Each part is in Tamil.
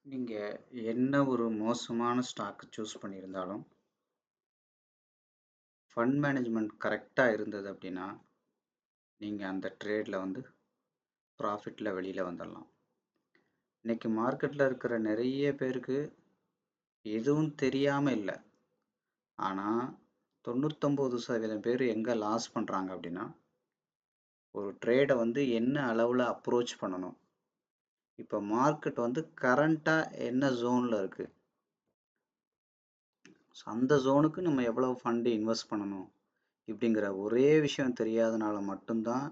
நீங்க என்ன ஒரு மோசமான ஸ்டாக் சூஸ் பண்ணியிருந்தாலும், ஃபண்ட் மேனேஜ்மெண்ட் கரெக்ட்டா இருந்தது அப்படின்னா, நீங்க அந்த ட்ரேட்ல ப்ராஃபிட்ல வெளியில வந்துடலாம். இன்னைக்கு மார்க்கெட்ல இருக்கிற நிறைய பேருக்கு எதுவும் தெரியாம இல்ல. ஆனா 99% பேர் எங்க லாஸ் பண்றாங்க அப்படின்னா, ஒரு ட்ரேட என்ன அளவுல அப்ரோச் பண்ணணும். இப்ப மார்க்கெட் கரண்ட்டா என்ன ஜோன்ல இருக்கு. அந்த ஜோனுக்கு நம்ம எவ்வளவு ஃபண்ட் இன்வெஸ்ட் பண்ணணும். இப்படிங்கிற ஒரே விஷயம் தெரியாதனால மட்டும்தான்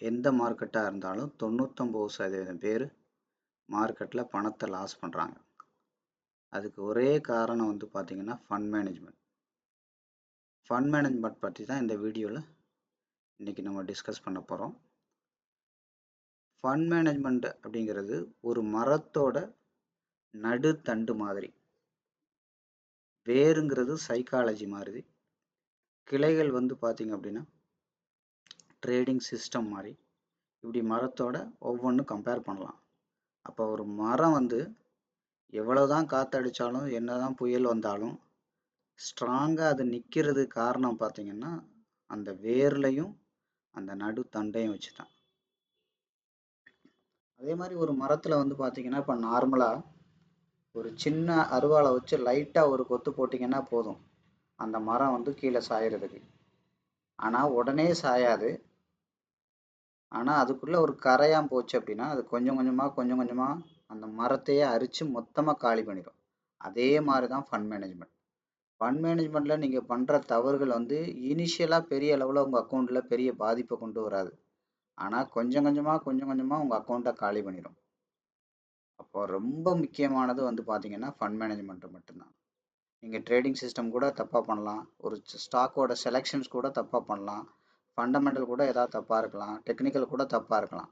எந்த மார்க்கெட்டா இருந்தாலும் 99% பேர் மார்க்கெட்ல பணத்தை லாஸ் பண்றாங்க. அதுக்கு ஒரே காரணம் பாத்தீங்கன்னா ஃபண்ட் மேனேஜ்மெண்ட். ஃபண்ட் மேனேஜ்மெண்ட் பற்றி தான் இந்த வீடியோல இன்னைக்கு நம்ம டிஸ்கஸ் பண்ண போறோம். ஃபண்ட் மேனேஜ்மெண்ட் அப்படிங்கிறது ஒரு மரத்தோட நடுத்தண்டு மாதிரி. வேருங்கிறது சைக்காலஜி மாதிரி. கிளைகள் பாத்தீங்க அப்படின்னா ட்ரேடிங் சிஸ்டம் மாதிரி. இப்படி மரத்தோட ஒவ்வொன்றும் கம்பேர் பண்ணலாம். அப்போ ஒரு மரம் எவ்வளவுதான் காத்தடிச்சாலும் என்னதான் புயல் வந்தாலும் ஸ்ட்ராங்கா அது நிக்கிறது காரணம் பார்த்தீங்கன்னா அந்த வேர்லையும் அந்த நடு தண்டையும் வச்சுதான். அதே மாதிரி ஒரு மரத்துல பார்த்தீங்கன்னா இப்போ நார்மலா ஒரு சின்ன அருவாளை வச்சு லைட்டா ஒரு கொத்து போட்டிங்கன்னா போதும் அந்த மரம் கீழே சாயறதுக்கு. ஆனா உடனே சாயாது. ஆனா அதுக்குள்ள ஒரு கரையான் போச்சு அப்படின்னா அது கொஞ்சம் கொஞ்சமா அந்த மரத்தையே அரிச்சு மொத்தமா காலி பண்ணிடும். அதே மாதிரிதான் ஃபண்ட் மேனேஜ்மெண்ட். ஃபண்ட் மேனேஜ்மெண்ட்ல நீங்க பண்ற தவறுகள் இனிஷியலா பெரிய அளவுல உங்க அக்கௌண்ட்ல பெரிய பாதிப்பை கொண்டு வராது. ஆனா கொஞ்சம் கொஞ்சமா உங்க அக்கௌண்ட்டை காலி பண்ணிடும். அப்போ ரொம்ப முக்கியமானது பாத்தீங்கன்னா ஃபண்ட் மேனேஜ்மெண்ட் மட்டும்தான். நீங்க ட்ரேடிங் சிஸ்டம் கூட தப்பா பண்ணலாம். ஒரு ஸ்டாக்கோட செலெக்ஷன்ஸ் கூட தப்பா பண்ணலாம். ஃபண்டமெண்டல் கூட ஏதாவது தப்பா இருக்கலாம். டெக்னிக்கல் கூட தப்பா இருக்கலாம்.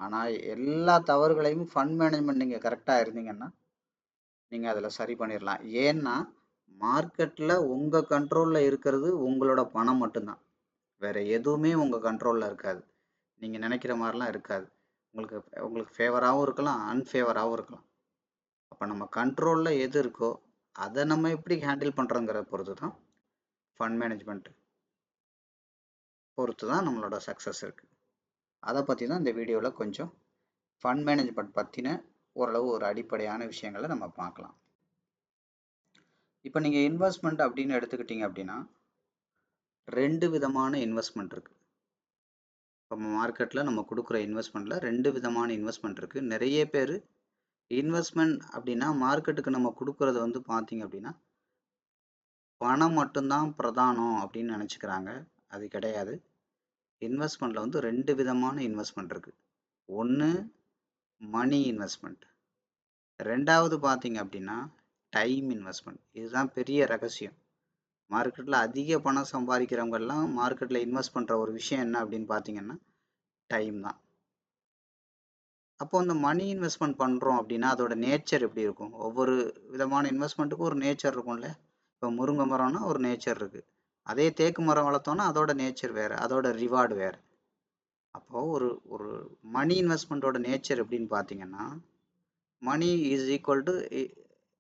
ஆனா எல்லா தவறுகளையும் ஃபண்ட் மேனேஜ்மெண்ட் நீங்க கரெக்டா இருந்தீங்கன்னா நீங்க அதுல சரி பண்ணிடலாம். ஏன்னா மார்க்கெட்ல உங்க கண்ட்ரோல்ல இருக்கிறது உங்களோட பணம் மட்டும்தான். வேற எதுவுமே உங்க கண்ட்ரோல்ல இருக்காது. நீங்க நினைக்கிற மாதிரிலாம் இருக்காது. உங்களுக்கு உங்களுக்கு ஃபேவராகவும் இருக்கலாம், அன்ஃபேவராகவும் இருக்கலாம். அப்ப நம்ம கண்ட்ரோல்ல எது இருக்கோ அதை நம்ம எப்படி ஹேண்டில் பண்றோங்கிற பொறுத்து தான் ஃபண்ட் மேனேஜ்மெண்ட் பொறுத்து தான் நம்மளோட சக்சஸ் இருக்கு. அதை பத்தி தான் இந்த வீடியோல கொஞ்சம் ஃபண்ட் மேனேஜ்மெண்ட் பத்தின ஓரளவு ஒரு அடிப்படையான விஷயங்களை நம்ம பார்க்கலாம். இப்போ நீங்க இன்வெஸ்ட்மெண்ட் அப்படின்னு எடுத்துக்கிட்டீங்க அப்படின்னா ரெண்டு விதமான இன்வெஸ்ட்மெண்ட் இருக்கு. இப்போ மார்க்கெட்டில் நம்ம கொடுக்குற இன்வெஸ்ட்மெண்ட்டில் ரெண்டு விதமான இன்வெஸ்ட்மெண்ட் இருக்குது. நிறைய பேர் இன்வெஸ்ட்மெண்ட் அப்படின்னா மார்க்கெட்டுக்கு நம்ம கொடுக்குறது பார்த்தீங்க அப்படின்னா பணம் மட்டும்தான் பிரதானம் அப்படின்னு நினச்சிக்கிறாங்க. அது கிடையாது. இன்வெஸ்ட்மெண்ட்டில் ரெண்டு விதமான இன்வெஸ்ட்மெண்ட் இருக்குது. ஒன்று மணி இன்வெஸ்ட்மெண்ட், ரெண்டாவது பார்த்தீங்க அப்படின்னா டைம் இன்வெஸ்ட்மெண்ட். இதுதான் பெரிய ரகசியம். மார்க்கெட்டில் அதிக பணம் சம்பாதிக்கிறவங்கெல்லாம் மார்க்கெட்டில் இன்வெஸ்ட் பண்ணுற ஒரு விஷயம் என்ன அப்படின்னு பார்த்தீங்கன்னா டைம் தான். அப்போ இந்த மணி இன்வெஸ்ட்மெண்ட் பண்ணுறோம் அப்படின்னா அதோட நேச்சர் எப்படி இருக்கும். ஒவ்வொரு விதமான இன்வெஸ்ட்மெண்ட்டுக்கும் ஒரு நேச்சர் இருக்கும்ல. இப்போ முருங்கை மரம்னா ஒரு நேச்சர் இருக்குது. அதே தேக்கு மரம் வளர்த்தோன்னா அதோட நேச்சர் வேறு, அதோட ரிவார்டு வேறு. அப்போது ஒரு ஒரு மணி இன்வெஸ்ட்மெண்ட்டோட நேச்சர் எப்படின்னு பார்த்தீங்கன்னா மணி இஸ் ஈக்குவல் டு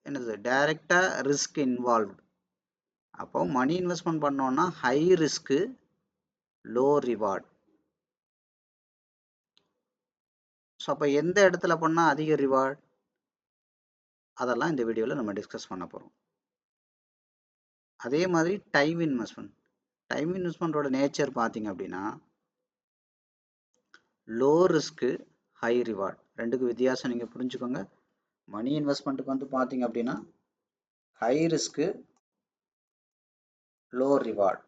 என்னது டைரெக்டாக ரிஸ்க் இன்வால்வ்டு. அப்போ மணி இன்வெஸ்ட்மெண்ட் பண்ணோன்னா high risk low reward. So அப்போ எந்த இடத்துல பண்ணால் அதிக ரிவார்ட், அதெல்லாம் இந்த வீடியோவில் நம்ம டிஸ்கஸ் பண்ண போகிறோம். அதே மாதிரி டைம் இன்வெஸ்ட்மெண்ட்டோட நேச்சர் பார்த்தீங்க அப்படின்னா லோ ரிஸ்க்கு ஹை ரிவார்ட். ரெண்டுக்கு வித்தியாசம் நீங்கள் புரிஞ்சுக்கோங்க. மணி இன்வெஸ்ட்மெண்ட்டுக்கு பார்த்தீங்க அப்படின்னா ஹை ரிஸ்க்கு லோ ரிவார்ட்.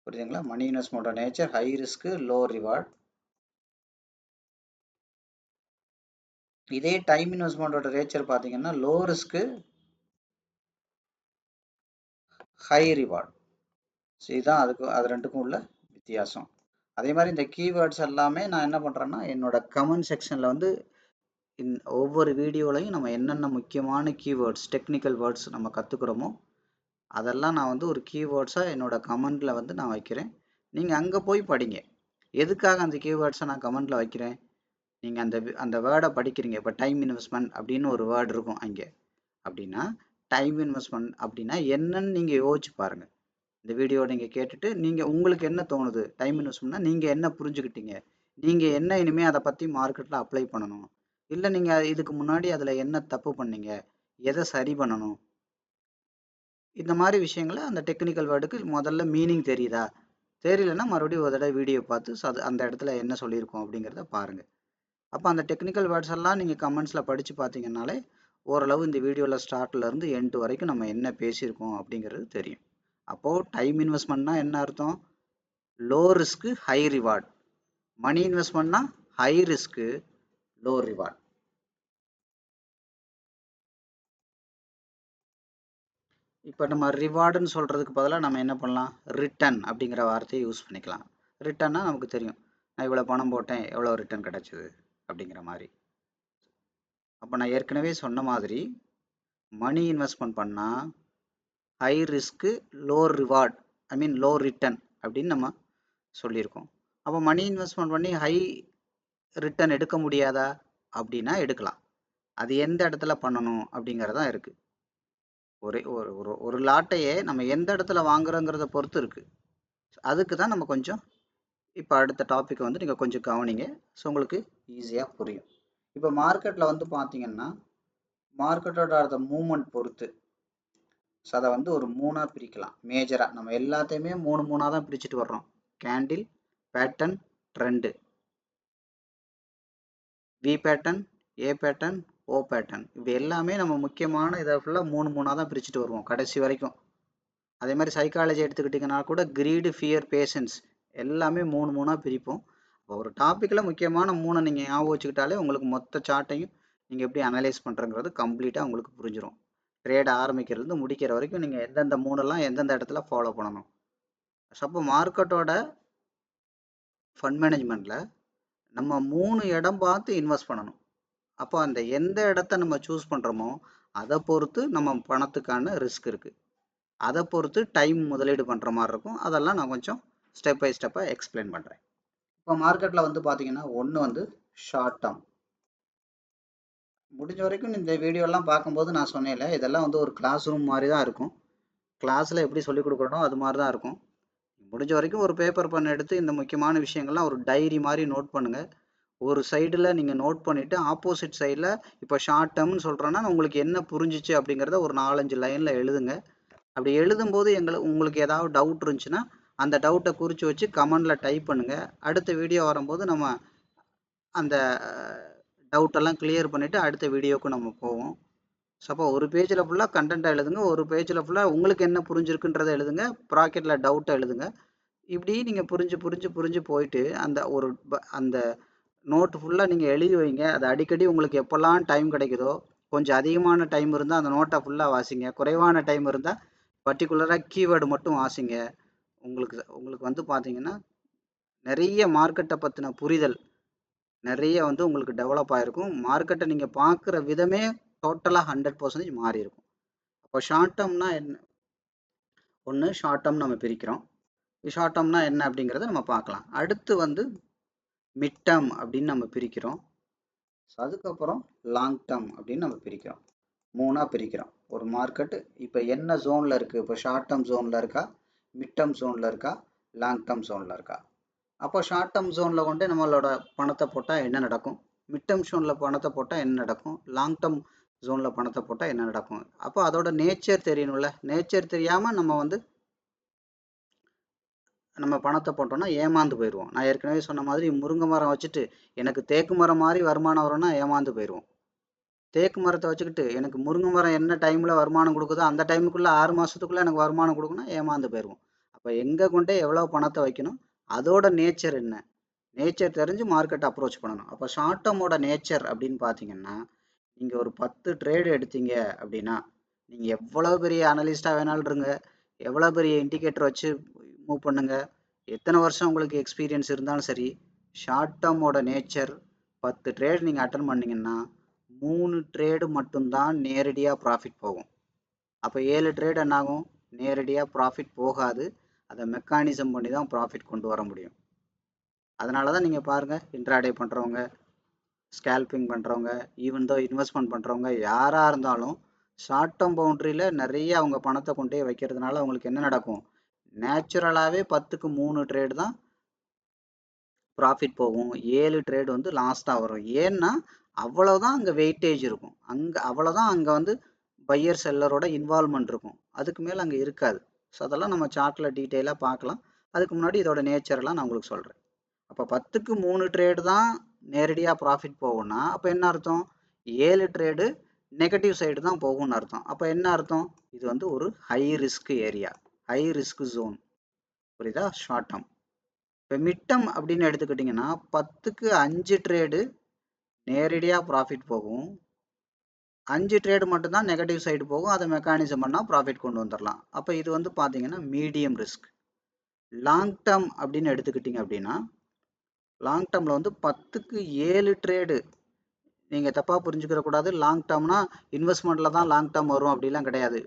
புரியுதுங்களா? மணி இன்வெஸ்ட்மெண்ட்டோட nature high risk low reward. இதே டைம் இன்வெஸ்ட்மெண்ட்டோட நேச்சர் பார்த்தீங்கன்னா low risk high reward. So இதுதான் அது ரெண்டுக்கும் உள்ள வித்தியாசம். அதே மாதிரி இந்த கீவேர்ட்ஸ் எல்லாமே நான் என்ன பண்ணுறேன்னா என்னோட கமெண்ட் செக்ஷனில் ஒவ்வொரு வீடியோலையும் நம்ம என்னென்ன முக்கியமான கீவேர்ட்ஸ் டெக்னிக்கல் வேர்ட்ஸ் நம்ம கற்றுக்குறோமோ அதெல்லாம் நான் ஒரு கீவேர்ட்ஸாக என்னோட கமெண்டில் நான் வைக்கிறேன். நீங்கள் அங்கே போய் படிங்க. எதுக்காக அந்த கீவேர்ட்ஸை நான் கமெண்டில் வைக்கிறேன், நீங்கள் அந்த வேர்டை படிக்கிறீங்க. இப்போ டைம் இன்வெஸ்ட்மெண்ட் அப்படின்னு ஒரு வேர்டு இருக்கும் அங்கே. அப்படின்னா டைம் இன்வெஸ்ட்மெண்ட் அப்படின்னா என்னன்னு நீங்கள் யோசிச்சு பாருங்கள். இந்த வீடியோ நீங்கள் கேட்டுட்டு நீங்கள் உங்களுக்கு என்ன தோணுது? டைம் இன்வெஸ்ட்மெண்ட்னா நீங்கள் என்ன புரிஞ்சுக்கிட்டீங்க? நீங்கள் என்ன இனிமேல் அதை பற்றி மார்க்கெட்டில் அப்ளை பண்ணணும்? இல்லை நீங்கள் இதுக்கு முன்னாடி அதில் என்ன தப்பு பண்ணீங்க? எதை சரி பண்ணணும்? இந்த மாதிரி விஷயங்களை அந்த டெக்னிக்கல் வேர்டுக்கு முதல்ல மீனிங் தெரியுதா? தெரியலன்னா மறுபடியும் ஒரு தடவை வீடியோ பார்த்து அது அந்த இடத்துல என்ன சொல்லியிருக்கோம் அப்படிங்கிறத பாருங்கள். அப்போ அந்த டெக்னிக்கல் வேர்ட்ஸ் எல்லாம் நீங்கள் கமெண்ட்ஸில் படித்து பார்த்தீங்கன்னாலே ஓரளவு இந்த வீடியோவில் ஸ்டார்ட்லேருந்து எண்டு வரைக்கும் நம்ம என்ன பேசியிருக்கோம் அப்படிங்கிறது தெரியும். அப்போது டைம் இன்வெஸ்ட்மெண்ட்னா என்ன அர்த்தம்? Low risk high reward. Money இன்வெஸ்ட்மெண்ட்னா ஹை ரிஸ்க்கு லோ ரிவார்ட். இப்போ நம்ம ரிவார்டுன்னு சொல்கிறதுக்கு பதிலாக நம்ம என்ன பண்ணலாம்? ரிட்டர்ன் அப்படிங்கிற வார்த்தையை யூஸ் பண்ணிக்கலாம். ரிட்டர்னா நமக்கு தெரியும், நான் இவ்வளோ பணம் போட்டேன், எவ்வளோ ரிட்டர்ன் கிடச்சிது அப்படிங்கிற மாதிரி. அப்போ நான் ஏற்கனவே சொன்ன மாதிரி மணி இன்வெஸ்ட்மெண்ட் பண்ணால் high risk low reward, I mean low return அப்படின்னு நம்ம சொல்லியிருக்கோம். அப்போ மணி இன்வெஸ்ட்மெண்ட் பண்ணி ஹை ரிட்டர்ன் எடுக்க முடியாதா? அப்படின்னா எடுக்கலாம். அது எந்த இடத்துல பண்ணணும் அப்படிங்கிறதான் இருக்குது. ஒரே ஒரு ஒரு ஒரு லாட்டையே நம்ம எந்த இடத்துல வாங்குறோங்கிறத பொறுத்து இருக்குது. அதுக்கு தான் நம்ம கொஞ்சம் இப்போ அடுத்த டாபிக் வந்து நீங்கள் கொஞ்சம் கவனிங்க. ஸோ உங்களுக்கு ஈஸியாக புரியும். இப்போ மார்க்கெட்டில் வந்து பார்த்தீங்கன்னா மார்க்கெட்டோட அந்த மூமெண்ட் பொறுத்து ஸோ அதை வந்து ஒரு 3ஆக பிரிக்கலாம். மேஜராக நம்ம எல்லாத்தையுமே 3 தான் பிரிச்சுட்டு வர்றோம். Candle, pattern, trend. V pattern, A pattern, O pattern. இது எல்லாமே நம்ம முக்கியமான இதை ஃபுல்லாக 3 தான் பிரிச்சுட்டு வருவோம் கடைசி வரைக்கும். அதே மாதிரி சைக்காலஜி எடுத்துக்கிட்டிங்கன்னா கூட கிரீடு, ஃபியர், பேஷன்ஸ் எல்லாமே 3 பிரிப்போம். இப்போ ஒரு டாப்பிக்கில் முக்கியமான 3 நீங்கள் ஞாபகம் வச்சுக்கிட்டாலே உங்களுக்கு மொத்த சார்ட்டையும் நீங்கள் எப்படி அனலைஸ் பண்ணுறங்கிறது கம்ப்ளீட்டாக உங்களுக்கு புரிஞ்சிடும். ட்ரேட் ஆரம்பிக்கிறது முடிக்கிற வரைக்கும் நீங்கள் எந்தெந்த 3 எந்தெந்த இடத்துல ஃபாலோ பண்ணணும். அப்போ மார்க்கெட்டோட ஃபண்ட் மேனேஜ்மெண்ட்டில் நம்ம 3 இடம் பார்த்து இன்வெஸ்ட் பண்ணணும். அப்போ அந்த எந்த இடத்த நம்ம சூஸ் பண்ணுறோமோ அதை பொறுத்து நம்ம பணத்துக்கான ரிஸ்க் இருக்குது. அதை பொறுத்து டைம் முதலீடு பண்ணுற மாதிரி இருக்கும். அதெல்லாம் நான் கொஞ்சம் ஸ்டெப் பை ஸ்டெப்பாக எக்ஸ்பிளைன் பண்ணுறேன். இப்போ மார்க்கெட்டில் வந்து பார்த்தீங்கன்னா ஒன்று வந்து ஷார்ட் டேர்ம். முடிஞ்ச வரைக்கும் இந்த வீடியோலாம் பார்க்கும்போது நான் சொன்னேன்ல, இதெல்லாம் வந்து ஒரு கிளாஸ் ரூம் மாதிரி தான் இருக்கும். கிளாஸில் எப்படி சொல்லிக் கொடுக்குறோம் அது மாதிரி தான் இருக்கும். முடிஞ்ச வரைக்கும் ஒரு பேப்பர் பென் எடுத்து இந்த முக்கியமான விஷயங்கள்லாம் ஒரு டைரி மாதிரி நோட் பண்ணுங்கள். ஒரு சைடில் நீங்கள் நோட் பண்ணிவிட்டு ஆப்போசிட் சைடில் இப்போ ஷார்ட் டேர்ம்னு சொல்கிறோன்னா உங்களுக்கு என்ன புரிஞ்சிச்சு அப்படிங்கிறத ஒரு 4-5 லைனில் எழுதுங்க. அப்படி எழுதும்போது உங்களுக்கு ஏதாவது டவுட் இருந்துச்சுன்னா அந்த டவுட்டை குறித்து வச்சு கமெண்டில் டைப் பண்ணுங்கள். அடுத்த வீடியோ வரும்போது நம்ம அந்த டவுட்டெல்லாம் கிளியர் பண்ணிவிட்டு அடுத்த வீடியோவுக்கு நம்ம போவோம். ஸோ அப்போ ஒரு பேஜில் ஃபுல்லாக கண்டென்ட்டை எழுதுங்க, ஒரு பேஜில் ஃபுல்லாக உங்களுக்கு என்ன புரிஞ்சிருக்குன்றதை எழுதுங்க, ப்ராக்கெட்டில் டவுட்டை எழுதுங்க. இப்படி நீங்கள் புரிஞ்சு போயிட்டு அந்த நோட்டு ஃபுல்லாக நீங்கள் எழுதி வைங்க. அது அடிக்கடி உங்களுக்கு எப்போல்லாம் டைம் கிடைக்குதோ, கொஞ்சம் அதிகமான டைம் இருந்தால் அந்த நோட்டை ஃபுல்லாக வாசிங்க, குறைவான டைம் இருந்தால் பர்டிகுலராக கீவேர்டு மட்டும் வாசிங்க. உங்களுக்கு வந்து பார்த்தீங்கன்னா நிறைய மார்க்கெட்டை பற்றின புரிதல் நிறைய வந்து உங்களுக்கு டெவலப் ஆகிருக்கும். மார்க்கெட்டை நீங்கள் பார்க்குற விதமே டோட்டலாக 100% மாறி இருக்கும். அப்போ ஷார்ட் டேர்ம்னா என்ன? ஒன்று ஷார்ட் டேர்ம் நம்ம பிரிக்கிறோம். ஷார்ட் டேர்ம்னா என்ன அப்படிங்கிறத நம்ம பார்க்கலாம். அடுத்து வந்து மிட் டேர்ம் அப்படின்னு நம்ம பிரிக்கிறோம். ஸோ அதுக்கப்புறம் லாங் டேர்ம் அப்படின்னு நம்ம பிரிக்கிறோம். 3ஆக பிரிக்கிறோம். ஒரு மார்க்கெட்டு இப்போ என்ன ஜோனில் இருக்குது? இப்போ ஷார்ட் டேர்ம் ஜோனில் இருக்கா, மிட் டேர்ம் ஜோனில் இருக்கா, லாங் டேர்ம் ஜோனில் இருக்கா? அப்போ ஷார்ட் டேர்ம் ஜோனில் கொண்டு நம்மளோட பணத்தை போட்டால் என்ன நடக்கும்? மிட் டேர்ம் ஜோனில் பணத்தை போட்டால் என்ன நடக்கும்? லாங் டேர்ம் ஜோனில் பணத்தை போட்டால் என்ன நடக்கும்? அப்போ அதோட நேச்சர் தெரியணும்ல. நேச்சர் தெரியாமல் நம்ம பணத்தை போட்டோம்னா ஏமாந்து போயிடுவோம். நான் ஏற்கனவே சொன்ன மாதிரி முருங்கை மரம் வச்சுட்டு எனக்கு தேக்கு மரம் மாதிரி வருமானம் வரும்னா ஏமாந்து போயிடுவோம். தேக்கு மரத்தை வச்சுக்கிட்டு எனக்கு முருங்கை மரம் என்ன டைமில் வருமானம் கொடுக்குதோ அந்த டைமுக்குள்ளே 6 மாதத்துக்குள்ளே எனக்கு வருமானம் கொடுக்கணும் ஏமாந்து போயிடுவோம். அப்போ எங்கே கொண்டே எவ்வளோ பணத்தை வைக்கணும், அதோட நேச்சர் என்ன, நேச்சர் தெரிஞ்சு மார்க்கெட் அப்ரோச் பண்ணணும். அப்போ ஷார்ட் டேர்மோட நேச்சர் அப்படின்னு பார்த்தீங்கன்னா, நீங்கள் ஒரு 10 ட்ரேடு எடுத்தீங்க அப்படின்னா நீங்கள் எவ்வளோ பெரிய அனலிஸ்டாக வேணாலும் இருங்க, எவ்வளோ பெரிய இண்டிகேட்டர் வச்சு மூவ் பண்ணுங்க, எத்தனை வருஷம் உங்களுக்கு எக்ஸ்பீரியன்ஸ் இருந்தாலும் சரி, ஷார்ட் டேர்மோட நேச்சர் 10 ட்ரேட் நீங்கள் அட்டன் பண்ணிங்கன்னா 3 ட்ரேடு மட்டும்தான் நேரடியாக ப்ராஃபிட் போகும். அப்போ 7 ட்ரேட் என்னாகும்? நேரடியாக ப்ராஃபிட் போகாது. அதை மெக்கானிசம் பண்ணி தான் ப்ராஃபிட் கொண்டு வர முடியும். அதனால தான் நீங்கள் பாருங்கள், இன்ட்ராடே பண்ணுறவங்க ஸ்கேல்பிங் பண்ணுறவங்க, ஈவன் தோ இன்வெஸ்ட்மெண்ட் பண்ணுறவங்க யாராக இருந்தாலும் ஷார்ட் டேர்ம் பவுண்ட்ரியில் நிறைய அவங்க பணத்தை கொண்டே வைக்கிறதுனால அவங்களுக்கு என்ன நடக்கும்? நேச்சுரலாகவே 10க்கு 3 ட்ரேடு தான் ப்ராஃபிட் போகும், 7 ட்ரேடு வந்து லாஸ்ட்டாக வரும். ஏன்னா அவ்வளோதான் அங்கே வெயிட்டேஜ் இருக்கும், அவ்வளோதான் அங்கே வந்து பையர் செல்லரோட இன்வால்மெண்ட் இருக்கும், அதுக்கு மேலே அங்கே இருக்காது. ஸோ அதெல்லாம் நம்ம சார்ட்டில் டீட்டெயிலாக பார்க்கலாம். அதுக்கு முன்னாடி இதோட நேச்சரெல்லாம் நான் உங்களுக்கு சொல்கிறேன். அப்போ 10க்கு 3 ட்ரேடு தான் நேரடியாக ப்ராஃபிட் போகும்னா அப்போ என்ன அர்த்தம்? 7 ட்ரேடு நெகட்டிவ் சைடு தான் போகும்னு அர்த்தம். அப்போ என்ன அர்த்தம்? இது வந்து ஒரு high risk area, high risk zone. புரியுதா? Short term. இப்போ மிட் டேர்ம் அப்படின்னு எடுத்துக்கிட்டிங்கன்னா 10க்கு 5 ட்ரேடு நேரடியாக ப்ராஃபிட் போகும், 5 ட்ரேடு மட்டும்தான் நெகட்டிவ் சைடு போகும். அதை மெக்கானிசம் பண்ணால் ப்ராஃபிட் கொண்டு வந்துடலாம். அப்போ இது வந்து பார்த்தீங்கன்னா மீடியம் ரிஸ்க். லாங் டேர்ம் அப்படின்னு எடுத்துக்கிட்டிங்க அப்படின்னா லாங் டேர்மில் வந்து 10க்கு 7 ட்ரேடு, நீங்கள் தப்பாக புரிஞ்சுக்கிற கூடாது. லாங் டேர்ம்னா இன்வெஸ்ட்மெண்ட்டில் தான் லாங் டேர்ம் வரும் அப்படிலாம் கிடையாது.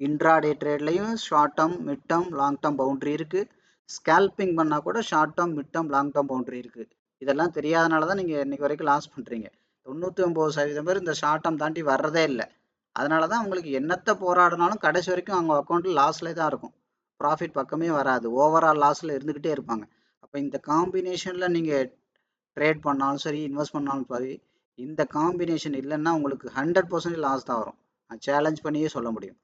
இன்ட்ராடே ட்ரேட்லையும் short term, mid term, long term boundary இருக்குது. ஸ்கேல்பிங் பண்ணால் கூட short term, mid term, long term boundary இருக்குது. இதெல்லாம் தெரியாதனால தான் நீங்கள் இன்னைக்கு வரைக்கும் லாஸ் பண்ணுறீங்க. 99% பேர் இந்த ஷார்ட் டேர்ம் தாண்டி வர்றதே இல்லை. அதனால தான் உங்களுக்கு என்னத்தை போராடினாலும் கடைசி வரைக்கும் அவங்க அக்கௌண்ட்டில் லாஸ்லேயே தான் இருக்கும், ப்ராஃபிட் பக்கமே வராது. ஓவரால் லாஸில் இருந்துக்கிட்டே இருப்பாங்க. அப்போ இந்த காம்பினேஷனில் நீங்கள் ட்ரேட் பண்ணாலும் சரி, இன்வெஸ்ட் பண்ணாலும் சரி, இந்த காம்பினேஷன் இல்லைன்னா உங்களுக்கு 100% லாஸ் தான் வரும். சேலஞ்ச் பண்ணியே சொல்ல முடியும்.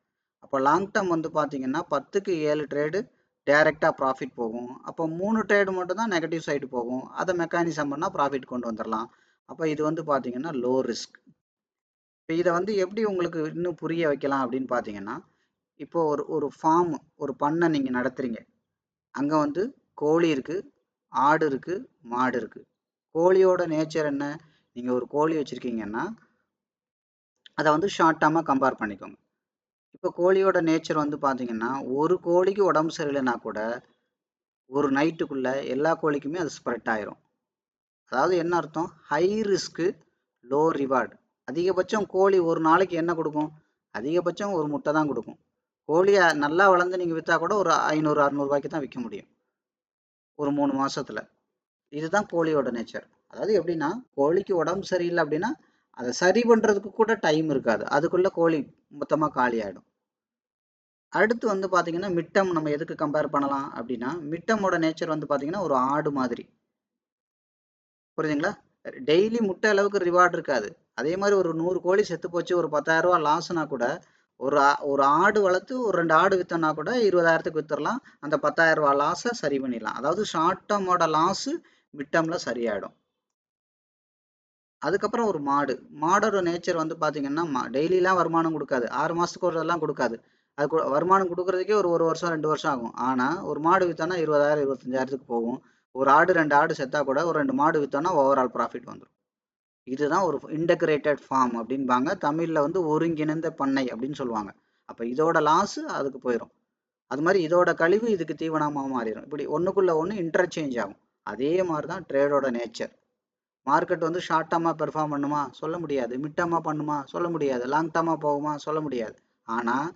அப்போ லாங் டேர்ம் வந்து பார்த்தீங்கன்னா 10க்கு 7 ட்ரேடு டைரெக்டாக ப்ராஃபிட் போகும். அப்போ 3 ட்ரேடு மட்டும் தான் நெகட்டிவ் சைடு போகும். அதை மெக்கானிசம் பண்ணால் ப்ராஃபிட் கொண்டு வந்துடலாம். அப்போ இது வந்து பார்த்தீங்கன்னா லோ ரிஸ்க். இப்போ இதை வந்து எப்படி உங்களுக்கு இன்னும் புரிய வைக்கலாம் அப்படின்னு பார்த்தீங்கன்னா, இப்போ ஒரு ஒரு ஃபார்ம், ஒரு பண்ணை நீங்கள் நடத்துகிறீங்க. அங்கே வந்து கோழி இருக்குது, ஆடு இருக்குது, மாடு இருக்குது. கோழியோட நேச்சர் என்ன? நீங்கள் ஒரு கோழி வச்சுருக்கீங்கன்னா அதை வந்து ஷார்ட் டேர்மாக கம்பேர் பண்ணிக்கோங்க. இப்போ கோழியோட நேச்சர் வந்து பார்த்தீங்கன்னா, ஒரு கோழிக்கு உடம்பு சரியில்லைன்னா கூட ஒரு நைட்டுக்குள்ளே எல்லா கோழிக்குமே அது ஸ்ப்ரெட் ஆயிரும். அதாவது என்ன அர்த்தம்? High risk, low reward. அதிகபட்சம் கோழி ஒரு நாளைக்கு என்ன கொடுக்கும்? அதிகபட்சம் ஒரு முட்டை தான் கொடுக்கும். கோழியை நல்லா வளர்ந்து நீங்கள் விற்றா கூட ஒரு 500-600 ரூபாய்க்கு தான் விற்க முடியும் ஒரு 3 மாதத்தில். இதுதான் கோழியோட நேச்சர். அதாவது எப்படின்னா, கோழிக்கு உடம்பு சரியில்லை அப்படின்னா அதை சரி பண்ணுறதுக்கு கூட டைம் இருக்காது, அதுக்குள்ளே கோழி மொத்தமாக காலி ஆகிடும். அடுத்து வந்து பார்த்தீங்கன்னா மிட்டம் நம்ம எதுக்கு கம்பேர் பண்ணலாம் அப்படின்னா, மிட்டமோட நேச்சர் வந்து பார்த்தீங்கன்னா ஒரு ஆடு மாதிரி. புரியுதுங்களா? டெய்லி முட்டை அளவுக்கு ரிவார்டு இருக்காது. அதே மாதிரி ஒரு 100 கோழி செத்து போச்சு, ஒரு 10,000 ரூபா லாஸ்னா கூட ஒரு ஆடு வளர்த்து ஒரு 2 ஆடு விற்றோன்னா கூட 20,000க்கு விற்றுடலாம். அந்த 10,000 ரூபா லாஸை சரி பண்ணிடலாம். அதாவது ஷார்ட் டேர்மோட லாஸு மிட் டேர்மில் சரியாயிடும். அதுக்கப்புறம் ஒரு மாடோட நேச்சர் வந்து பார்த்தீங்கன்னா டெய்லிலாம் வருமானம் கொடுக்காது, 6 மாதத்துக்கு ஒரு இதெல்லாம் கொடுக்காது. அது வருமானம் கொடுக்குறதுக்கே ஒரு வருஷம் 2 வருஷம் ஆகும். ஆனால் ஒரு மாடு விற்றோன்னா 20,000 25,000க்கு போகும். ஒரு ஆடு 2 ஆடு செத்தா கூட ஒரு 2 மாடு விற்றோன்னா ஓவரால் ப்ராஃபிட் வந்துடும். இதுதான் ஒரு இன்டகிரேட்டட் ஃபார்ம் அப்படின்பாங்க. தமிழில் வந்து ஒருங்கிணைந்த பண்ணை அப்படின்னு சொல்லுவாங்க. அப்போ இதோட லாஸு அதுக்கு போயிடும். அது மாதிரி இதோட கழிவு இதுக்கு தீவனமாக மாறிடும். இப்படி ஒன்றுக்குள்ளே ஒன்று இன்டர்சேஞ்ச் ஆகும். அதே மாதிரி தான் ட்ரேடோட நேச்சர். மார்க்கெட் வந்து ஷார்ட் டேர்மாக பெர்ஃபார்ம் பண்ணுமா? சொல்ல முடியாது. மிட் டேர்மாக பண்ணுமா? சொல்ல முடியாது. லாங் டேர்மாக போகுமா? சொல்ல முடியாது. ஆனால்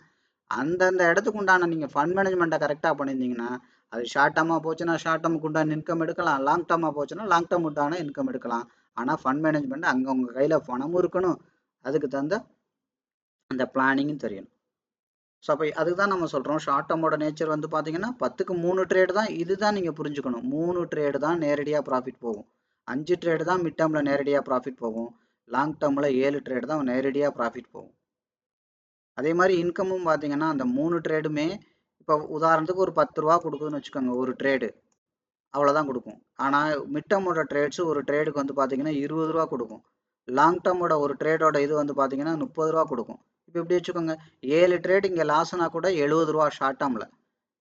அந்தந்த இடத்துக்கு உண்டான நீங்கள் ஃபண்ட் மேனேஜ்மெண்ட்டை கரெக்டாக பண்ணியிருந்தீங்கன்னா, அது ஷார்ட் டேர்மாக போச்சுன்னா ஷார்ட் டேர்முக்கு உண்டான இன்கம் எடுக்கலாம், லாங் டேர்மாக போச்சுன்னா லாங் டேர்ம் உண்டான இன்கம் எடுக்கலாம். ஆனால் ஃபண்ட் மேனேஜ்மெண்ட் அங்கே உங்கள் கையில் பணமும் இருக்கணும், அதுக்கு தகுந்த அந்த பிளானிங்கும் தெரியணும். ஸோ அப்போ அதுக்கு தான் நம்ம சொல்கிறோம், ஷார்ட் டேர்மோட நேச்சர் வந்து பார்த்தீங்கன்னா 10க்கு 3 ட்ரேடு தான். இதுதான் நீங்கள் புரிஞ்சுக்கணும். 3 ட்ரேடு தான் நேரடியாக ப்ராஃபிட் போகும், 5 ட்ரேடு தான் மிட் டேர்மில் நேரடியாக ப்ராஃபிட் போகும், லாங் டேர்மில் 7 ட்ரேடு தான் நேரடியாக ப்ராஃபிட் போகும். அதே மாதிரி இன்கமும் பார்த்தீங்கன்னா அந்த 3 ட்ரேடுமே, இப்போ உதாரணத்துக்கு ஒரு 10 ரூபா கொடுக்குதுன்னு வச்சுக்கோங்க ஒரு ட்ரேடு, அவ்வளோதான் கொடுக்கும். ஆனால் மிட் டேர்மோட ட்ரேட்ஸு ஒரு ட்ரேடுக்கு வந்து பார்த்தீங்கன்னா 20 ரூபா கொடுக்கும். லாங் டேர்மோட ஒரு ட்ரேடோட இது வந்து பார்த்தீங்கன்னா 30 ரூபா கொடுக்கும். இப்போ இப்படி வச்சுக்கோங்க, 7 ட்ரேட் இங்கே லாஸ்னா கூட 70 ரூபா ஷார்ட் டேர்மில்.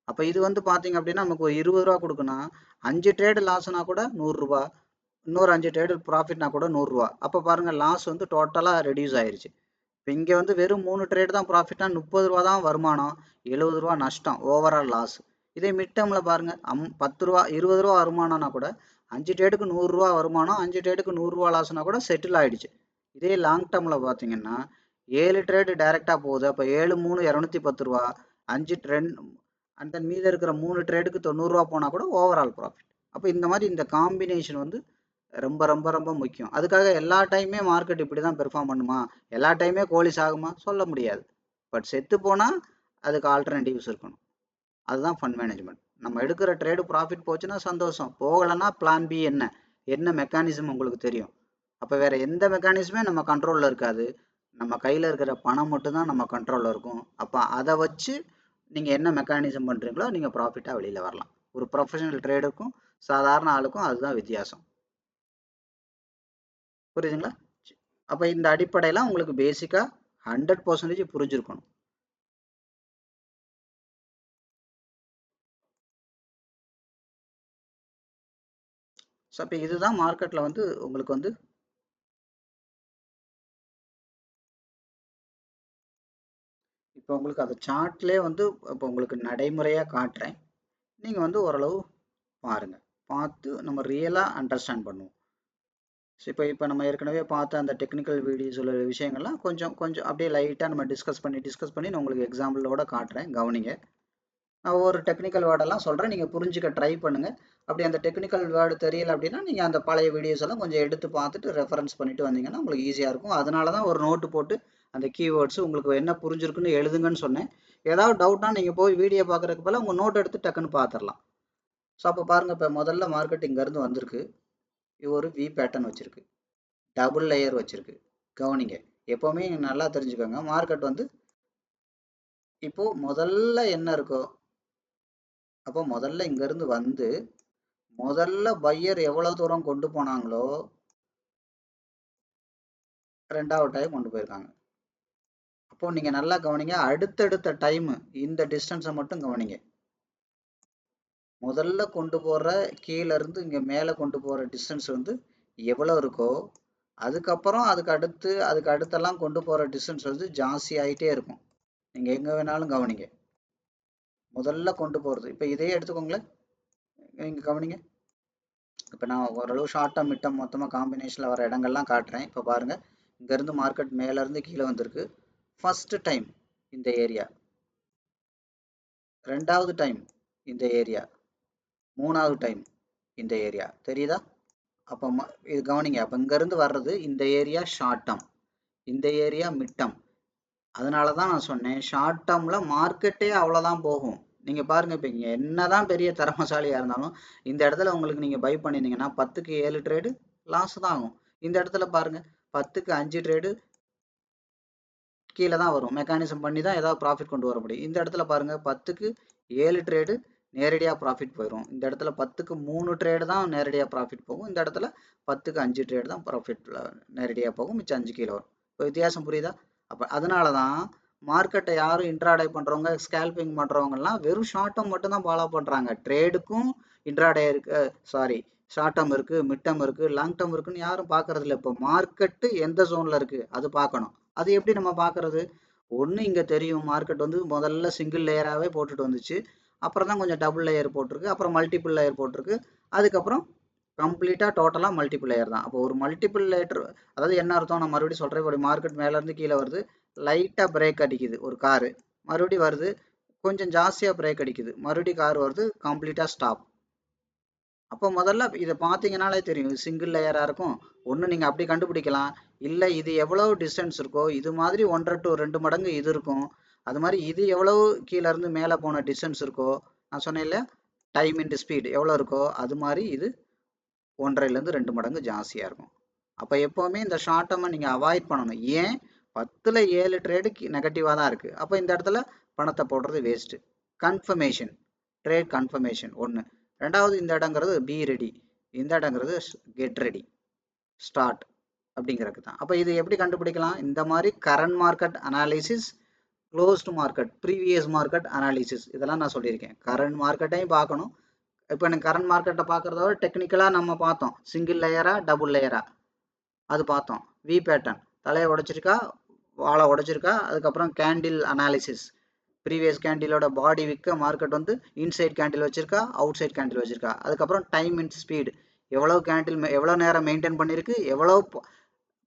அப்போ இது வந்து பார்த்தீங்க அப்படின்னா நமக்கு ஒரு 20 ரூபா கொடுக்குன்னா 5 ட்ரேடு லாஸ்னா கூட 100 ரூபா, இன்னொரு 5 ட்ரேடு ப்ராஃபிட்னா கூட 100 ரூபா. அப்போ பாருங்கள் லாஸ் வந்து டோட்டலாக ரெடியூஸ் ஆயிருச்சு. இப்போ இங்கே வந்து வெறும் 3 ட்ரேடு தான் ப்ராஃபிட்னா 30 ரூபா தான் வருமானம், 70 ரூபா நஷ்டம், ஓவரால் லாஸ். இதே மிட் டேர்மில் பாருங்கள், 10 ரூபா 20 ரூபா வருமானம்னா கூட 5 ட்ரேடுக்கு 100 ரூபா வருமானம், 5 ட்ரேடுக்கு 100 ரூபா லாஸ்னா கூட செட்டில் ஆகிடுச்சு. இதே லாங் டேர்மில் பார்த்தீங்கன்னா 7 ட்ரேடு டைரெக்டாக போகுது. அப்போ 7 3 210 ரூபா, 5 ட்ரெண்ட் அந்த மீத இருக்கிற 3 ட்ரேடுக்கு 90 ரூபா போனால் கூட ஓவரால் ப்ராஃபிட். அப்போ இந்த மாதிரி இந்த காம்பினேஷன் வந்து ரொம்ப ரொம்ப ரொம்ப முக்கியம். அதுக்காக எல்லா டைமே மார்க்கெட் இப்படி தான் பெர்ஃபார்ம் பண்ணுமா, எல்லா டைமே கோலிஸ் ஆகுமா சொல்ல முடியாது. பட் செத்து போனால் அதுக்கு ஆல்டர்னேட்டிவ்ஸ் இருக்கணும். அதுதான் ஃபண்ட் மேனேஜ்மெண்ட். நம்ம எடுக்கிற ட்ரேடு ப்ராஃபிட் போச்சுன்னா சந்தோஷம், போகலைன்னா பிளான் பி என்ன, என்ன மெக்கானிசம் உங்களுக்கு தெரியும். அப்போ வேற எந்த மெக்கானிசமே நம்ம கண்ட்ரோலில் இருக்காது, நம்ம கையில் இருக்கிற பணம் மட்டும்தான் நம்ம கண்ட்ரோலில் இருக்கும். அப்போ அதை வச்சு நீங்கள் என்ன மெக்கானிசம் பண்ணுறீங்களோ நீங்கள் ப்ராஃபிட்டாக வெளியில் வரலாம். ஒரு ப்ரொஃபஷனல் ட்ரேடுக்கும் சாதாரண ஆளுக்கும் அதுதான் வித்தியாசம். புரியுதுங்களா? அப்போ இந்த அடிப்படையெல்லாம் உங்களுக்கு பேசிக்காக 100% புரிஞ்சிருக்கணும். ஸோ அப்போ இதுதான் மார்க்கெட்டில் வந்து உங்களுக்கு வந்து இப்போ உங்களுக்கு அந்த சார்ட்லேயே வந்து இப்போ உங்களுக்கு நடைமுறையாக காட்டுறேன். நீங்கள் வந்து ஓரளவு பாருங்கள், பார்த்து நம்ம ரியலாக அண்டர்ஸ்டாண்ட் பண்ணுவோம். ஸோ இப்போ நம்ம ஏற்கனவே பார்த்த அந்த டெக்னிக்கல் வீடியோஸில் விஷயங்கள்லாம் கொஞ்சம் கொஞ்சம் அப்படியே லைட்டாக நம்ம டிஸ்கஸ் பண்ணி நான் உங்களுக்கு எக்ஸாம்பிளோட காட்டுறேன், கவனிங்க. நான் ஒவ்வொரு டெக்னிக்கல் வேர்டெல்லாம் சொல்கிறேன், நீங்கள் புரிஞ்சுக்க ட்ரை பண்ணுங்கள். அப்படி அந்த டெக்னிக்கல் வேர்டு தெரியல அப்படின்னா நீங்கள் அந்த பழைய வீடியோஸ் எல்லாம் கொஞ்சம் எடுத்து பார்த்துட்டு ரெஃபரன்ஸ் பண்ணிட்டு வந்தீங்கன்னா உங்களுக்கு ஈஸியாக இருக்கும். அதனால தான் ஒரு நோட்டு போட்டு அந்த கீவேர்ட்ஸ் உங்களுக்கு என்ன புரிஞ்சிருக்குன்னு எழுதுங்கன்னு சொன்னேன். ஏதாவது டவுட்னா நீங்கள் போய் வீடியோ பார்க்குறதுக்கு பதிலாக உங்கள் நோட் எடுத்து டக்குன்னு பார்த்துடலாம். ஸோ அப்போ பாருங்கள், இப்போ முதல்ல மார்க்கெட் இங்கேருந்து வந்திருக்கு, இது ஒரு வி பேட்டர்ன் வச்சுருக்கு, டபுள் லேயர் வச்சுருக்கு. கவனிங்க, எப்போவுமே நல்லா தெரிஞ்சுக்கோங்க, மார்க்கெட் வந்து இப்போது முதல்ல என்ன இருக்கோ, அப்போ முதல்ல இங்கேருந்து வந்து முதல்ல பையர் எவ்வளோ தூரம் கொண்டு போனாங்களோ ரெண்டாவது டைம் கொண்டு போயிருக்காங்க. அப்போ நீங்கள் நல்லா கவனிங்க, அடுத்தடுத்த டைமு இந்த டிஸ்டன்ஸை மட்டும் கவனிங்க. முதல்ல கொண்டு போகிற கீழேருந்து இங்கே மேலே கொண்டு போகிற டிஸ்டன்ஸ் வந்து எவ்வளோ இருக்கோ, அதுக்கப்புறம் அதுக்கு அடுத்தெல்லாம் கொண்டு போகிற டிஸ்டன்ஸ் வந்து ஜாஸ்தி ஆகிட்டே இருக்கும். நீங்கள் எங்கே வேணாலும் கவனிங்க, முதல்ல கொண்டு போகிறது. இப்போ இதையே எடுத்துக்கோங்களேன், நீங்கள் கவனிங்க. இப்போ நான் ஓரளவு ஷார்ட் டேர்ம் மிட் டேர்ம் மொத்தமாக காம்பினேஷனில் வர இடங்கள்லாம் காட்டுறேன். இப்போ பாருங்கள், இங்கேருந்து மார்க்கெட் மேலேருந்து கீழே வந்திருக்கு. ஃபஸ்ட்டு டைம் இந்த ஏரியா, ரெண்டாவது டைம் இந்த ஏரியா, மூணாவது டைம் இந்த ஏரியா. தெரியுதா? அப்போ இது கவனிங்க, அப்போ இங்கேருந்து வர்றது இந்த ஏரியா ஷார்ட் டேர்ம், இந்த ஏரியா மிட் டேர்ம். அதனால தான் நான் சொன்னேன் ஷார்ட் டேர்மில் மார்க்கெட்டே அவ்வளோதான் போகும். நீங்கள் பாருங்கள், இப்போ இங்கே என்ன தான் பெரிய திறமசாலியாக இருந்தாலும் இந்த இடத்துல உங்களுக்கு நீங்கள் பை பண்ணியிருந்தீங்கன்னா 10க்கு 7 ட்ரேடு லாஸ் தான் ஆகும். இந்த இடத்துல பாருங்கள், 10க்கு 5 ட்ரேடு கீழே தான் வரும். மெக்கானிசம் பண்ணி தான் ஏதாவது ப்ராஃபிட் கொண்டு வர முடியும். இந்த இடத்துல பாருங்கள், 10க்கு 7 ட்ரேடு நேரடியாக ப்ராஃபிட் போயிடும். இந்த இடத்துல 10க்கு 3 ட்ரேடு தான் நேரடியாக ப்ராஃபிட் போகும். இந்த இடத்துல 10க்கு 5 ட்ரேடு தான் ப்ராஃபிட் நேரடியாக போகும், மிச்சம் 5 கீழே வரும். இப்போ வித்தியாசம் புரியுதா? அப்போ அதனால தான் மார்க்கெட்டை யாரும் இன்ட்ராடே பண்ணுறவங்க, ஸ்கேல்பிங் பண்ணுறவங்கலாம் வெறும் ஷார்ட் டேர்ம் மட்டும் தான் ஃபாலோ பண்ணுறாங்க. ட்ரேடுக்கும் இன்ட்ராடே இருக்குது, ஷார்ட் டேர்ம் இருக்குது, மிட் டேர்ம் இருக்குது, லாங் டேர்ம் இருக்குன்னு யாரும் பார்க்கறது இல்லை. இப்போ மார்க்கெட்டு எந்த ஜோனில் இருக்குது அது பார்க்கணும். அது எப்படி நம்ம பார்க்கறது? ஒன்று இங்கே தெரியும், மார்க்கெட் வந்து முதல்ல சிங்கிள் லேயராகவே போட்டுட்டு வந்துச்சு, அப்புறம் தான் கொஞ்சம் டபுள் லேயர் போட்டிருக்கு, அப்புறம் மல்டிபிள் லேயர் போட்டிருக்கு, அதுக்கப்புறம் கம்ப்ளீட்டாக டோட்டலாக மல்டிபிள் லேயர் தான். அப்போ ஒரு மல்டிபிள் லேயர் அதாவது என்ன அர்த்தம், நான் மறுபடியும் சொல்கிறேன். இப்போ மார்க்கெட் மேலேருந்து கீழே வருது, லைட்டாக பிரேக் அடிக்குது ஒரு காரு, மறுபடியும் வருது, கொஞ்சம் ஜாஸ்தியாக பிரேக் அடிக்குது, மறுபடியும் கார் வருது, கம்ப்ளீட்டாக ஸ்டாப். அப்போ முதல்ல இதை பார்த்தீங்கனாலே தெரியும் சிங்கிள் லேயராக இருக்கும். ஒன்று நீங்கள் அப்படி கண்டுபிடிக்கலாம், இல்லை இது எவ்வளோ டிஸ்டன்ஸ் இருக்கோ இது மாதிரி 1 to 2 மடங்கு இது இருக்கும். அது மாதிரி இது எவ்வளவு கீழேருந்து மேலே போன டிஸ்டன்ஸ் இருக்கோ, நான் சொன்னேன் இல்லையா, டைம் இன்ட்டு ஸ்பீடு எவ்வளோ இருக்கோ அது மாதிரி இது 1.5லேருந்து 2 மடங்கு ஜாஸ்தியாக இருக்கும். அப்போ எப்போவுமே இந்த ஷார்ட் டேர்மை நீங்கள் அவாய்ட் பண்ணணும். ஏன்? 10ல் 7 ட்ரேடு நெகட்டிவாக தான் இருக்குது. அப்போ இந்த இடத்துல பணத்தை போடுறது வேஸ்ட்டு. கன்ஃபர்மேஷன், ட்ரேட் கன்ஃபர்மேஷன் ஒன்று. ரெண்டாவது, இந்த இடங்கிறது பி ரெடி, இந்த இடங்கிறது கெட் ரெடி, ஸ்டார்ட் அப்படிங்கிறது தான். அப்போ இது எப்படி கண்டுபிடிக்கலாம்? இந்த மாதிரி current market analysis, closed market, previous market analysis, இதெல்லாம் நான் சொல்லியிருக்கேன். கரண்ட் மார்க்கெட்டையும் பார்க்கணும். இப்போ எனக்கு கரண்ட் மார்க்கெட்டை பார்க்குறத விட டெக்னிக்கலாக நம்ம பார்த்தோம், சிங்கிள் லேயரா டபுள் லேயரா அது பார்த்தோம். வி பேட்டர்ன் தலையை உடைச்சிருக்கா, வாழை உடைச்சிருக்கா, அதுக்கப்புறம் கேண்டில் அனாலிசிஸ், ப்ரீவியஸ் கேண்டிலோட பாடி விற்க மார்க்கெட் வந்து இன்சைட் கேண்டில் வச்சிருக்கா, அவுட் சைட் கேண்டில் வச்சிருக்கா, அதுக்கப்புறம் டைம் இன் ஸ்பீடு, எவ்வளோ கேண்டில் எவ்வளோ நேரம் மெயின்டைன் பண்ணியிருக்கு, எவ்வளோ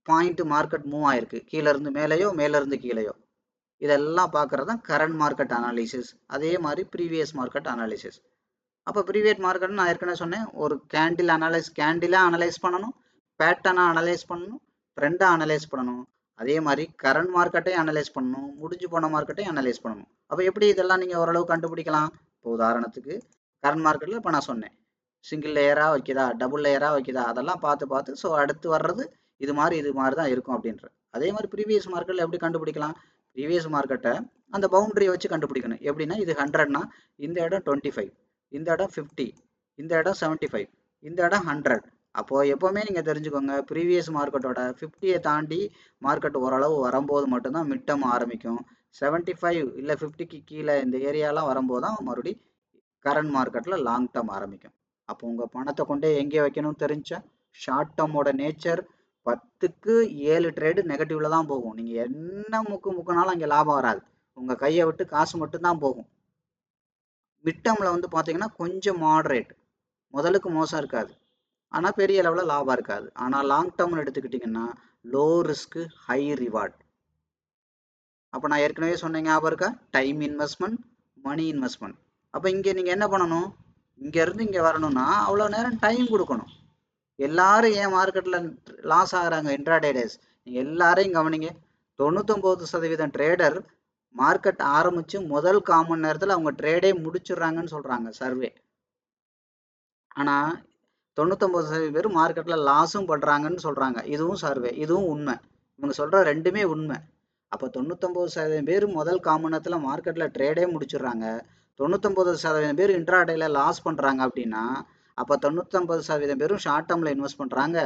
பாயிண்ட் மார்க்கெட் மூவ் ஆயிருக்கு, கீழேருந்து மேலேயோ மேலேருந்து கீழேயோ, இதெல்லாம் பார்க்குறது தான் கரண்ட் மார்க்கெட் அனாலிசிஸ். அதே மாதிரி ப்ரீவியஸ் மார்க்கெட் அனாலிசிஸ். அப்போ ப்ரீவியஸ் மார்க்கெட் நான் ஏற்கனவே சொன்னேன், ஒரு கேண்டிலாக அனலைஸ் பண்ணணும், பேட்டர்னாக அனலைஸ் பண்ணணும், ட்ரெண்டாக அனலைஸ் பண்ணணும். அதே மாதிரி கரண்ட் மார்க்கெட்டையும் அனலைஸ் பண்ணணும், முடிஞ்சு போன மார்க்கெட்டையும் அனலைஸ் பண்ணணும். அப்போ எப்படி இதெல்லாம் நீங்கள் ஓரளவு கண்டுபிடிக்கலாம்? இப்போ உதாரணத்துக்கு கரண்ட் மார்க்கெட்டில் இப்போ நான் சொன்னேன், சிங்கிள் லேயராக வைக்குதா, டபுள் லேயராக வைக்குதா, அதெல்லாம் பார்த்து ஸோ அடுத்து வர்றது இது மாதிரி தான் இருக்கும் அப்படின்ற. அதே மாதிரி ப்ரீவியஸ் மார்க்கெட்டில் எப்படி கண்டுபிடிக்கலாம்? ப்ரீவியஸ் மார்க்கெட்டை அந்த பவுண்டரியை வச்சு கண்டுபிடிக்கணும். எப்படின்னா, இது 100னா இந்த இடம் 25, இந்த இடம் 50, இந்த இடம் 75, இந்த இடம் 100. அப்போது எப்போவுமே நீங்கள் தெரிஞ்சுக்கோங்க, ப்ரீவியஸ் மார்க்கெட்டோட 50யை தாண்டி மார்க்கெட் ஓரளவு வரும்போது மட்டும்தான் மிட்டம் ஆரம்பிக்கும். 75 இல்லை 50க்கு கீழே இந்த ஏரியாலாம் வரும்போது தான் மறுபடியும் கரண்ட் மார்க்கெட்டில் லாங் டேர்ம் ஆரம்பிக்கும். அப்போ உங்கள் பணத்தை கொண்டே எங்கே வைக்கணும்னு தெரிஞ்சா, ஷார்ட் டேர்மோட நேச்சர் 10க்கு 7 ட்ரேடு நெகட்டிவ்ல தான் போகும். நீங்கள் என்ன முக்குனாலும் அங்கே லாபம் வராது, உங்கள் கையை விட்டு காசு மட்டும்தான் போகும். மிட் டேர்மில் வந்து பார்த்தீங்கன்னா கொஞ்சம் மாடரேட், முதலுக்கு மோசம் இருக்காது, ஆனால் பெரிய லெவலில் லாபம் இருக்காது. ஆனால் லாங் டேர்ம்னு எடுத்துக்கிட்டிங்கன்னா லோ ரிஸ்க்கு ஹை ரிவார்ட். அப்போ நான் ஏற்கனவே சொன்னேன், ஞாபகம் இருக்கா? Time investment, money investment. அப்போ இங்கே நீங்கள் என்ன பண்ணணும்? இங்கேருந்து இங்கே வரணும்னா அவ்வளோ நேரம் டைம் கொடுக்கணும். எல்லாரும் ஏன் மார்க்கெட்டில் லாஸ் ஆகுறாங்க இன்ட்ராடே டேஸ்? நீங்கள் எல்லாரையும் கவனிங்க, 99% ட்ரேடர் மார்க்கெட் ஆரம்பித்து முதல் காமன் நேரத்தில் அவங்க ட்ரேடே முடிச்சிடுறாங்கன்னு சொல்கிறாங்க சர்வே. ஆனால் 99% பேர் மார்க்கெட்டில் லாஸும் பண்ணுறாங்கன்னு சொல்கிறாங்க. இதுவும் சர்வே, இதுவும் உண்மை. இவங்க சொல்கிற ரெண்டுமே உண்மை. அப்போ 99% பேர் முதல் காமனத்தில் மார்க்கெட்டில் ட்ரேடே முடிச்சிடுறாங்க, 99% பேர் இன்ட்ராடேல லாஸ் பண்ணுறாங்க. அப்படின்னா அப்போ 99% பேரும் ஷார்ட் டேர்மில் இன்வெஸ்ட் பண்ணுறாங்க,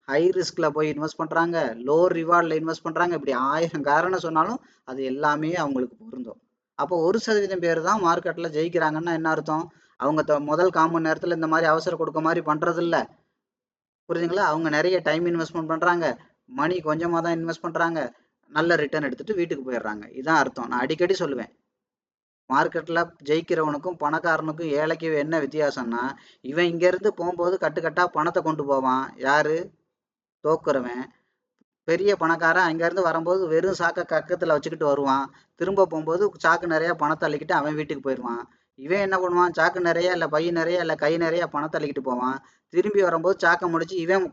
ஹை ரிஸ்கில் போய் இன்வெஸ்ட் பண்ணுறாங்க, லோ ரிவார்டில் இன்வெஸ்ட் பண்ணுறாங்க. இப்படி 1000 காரணம் சொன்னாலும் அது எல்லாமே அவங்களுக்கு பொருந்தும். அப்போ 1% பேர் தான் மார்க்கெட்டில் ஜெயிக்கிறாங்கன்னா என்ன அர்த்தம்? அவங்க முதல் காமன் நேரத்தில் இந்த மாதிரி அவசரம் கொடுக்க மாதிரி பண்ணுறது இல்லை. புரியுதுங்களா? அவங்க நிறைய டைம் இன்வெஸ்ட்மெண்ட் பண்ணுறாங்க, மணி கொஞ்சமாக தான் இன்வெஸ்ட் பண்ணுறாங்க, நல்ல ரிட்டர்ன் எடுத்துகிட்டு வீட்டுக்கு போயிடுறாங்க. இதுதான் அர்த்தம். நான் அடிக்கடி சொல்லுவேன், மார்க்கெட்டில் ஜெயிக்கிறவனுக்கும் பணக்காரனுக்கும் ஏழைக்கும் என்ன வித்தியாசம்னா, இவன் இங்கேருந்து போகும்போது கட்டுக்கட்டாக பணத்தை கொண்டு போவான், யார்? தோக்குறவன். பெரிய பணக்காரன் அங்கேருந்து வரும்போது வெறும் சாக்கை கக்கத்தில் வச்சுக்கிட்டு வருவான், திரும்ப போகும்போது சாக்கு நிறையா பணத்தை அள்ளிக்கிட்டு அவன் வீட்டுக்கு போயிடுவான். இவன் என்ன பண்ணுவான்? சாக்கு நிறைய இல்லை பை நிறைய இல்லை கை நிறைய பணத்தை அள்ளிக்கிட்டு போவான், திரும்பி வரும்போது சாக்கை முடிச்சு இவன்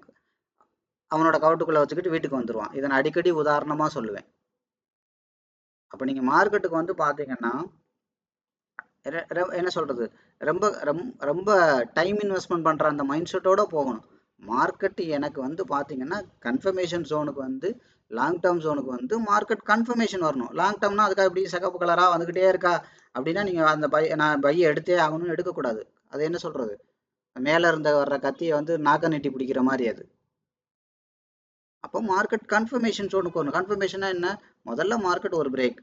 அவனோட கவுட்டுக்குள்ளே வச்சுக்கிட்டு வீட்டுக்கு வந்துடுவான். இதை நான் அடிக்கடி உதாரணமாக சொல்லுவேன். அப்போ நீங்கள் மார்க்கெட்டுக்கு வந்து பார்த்தீங்கன்னா என்ன சொல்கிறது, ரொம்ப ரொம்ப டைம் இன்வெஸ்ட்மெண்ட் பண்ணுற அந்த மைண்ட் செட்டோடு போகணும். மார்க்கெட்டு எனக்கு வந்து பார்த்தீங்கன்னா கன்ஃபர்மேஷன் ஜோனுக்கு வந்து, லாங் டேர்ம் ஜோனுக்கு வந்து மார்க்கெட் கன்ஃபர்மேஷன் வரணும். லாங் டேர்ம்னா அதுக்காக இப்படி சிகப்பு கலராக வந்துக்கிட்டே இருக்கா அப்படின்னா நீங்கள் அந்த நான் பையை எடுத்தே ஆகணும்னு எடுக்கக்கூடாது. அது என்ன சொல்கிறது, மேலே இருந்த வர்ற கத்தியை வந்து நாக்க நீட்டி பிடிக்கிற மாதிரி அது. அப்போ மார்க்கெட் கன்ஃபர்மேஷன் ஜோனுக்கு வரணும். கன்ஃபர்மேஷனா என்ன? முதல்ல மார்க்கெட் ஒரு பிரேக்,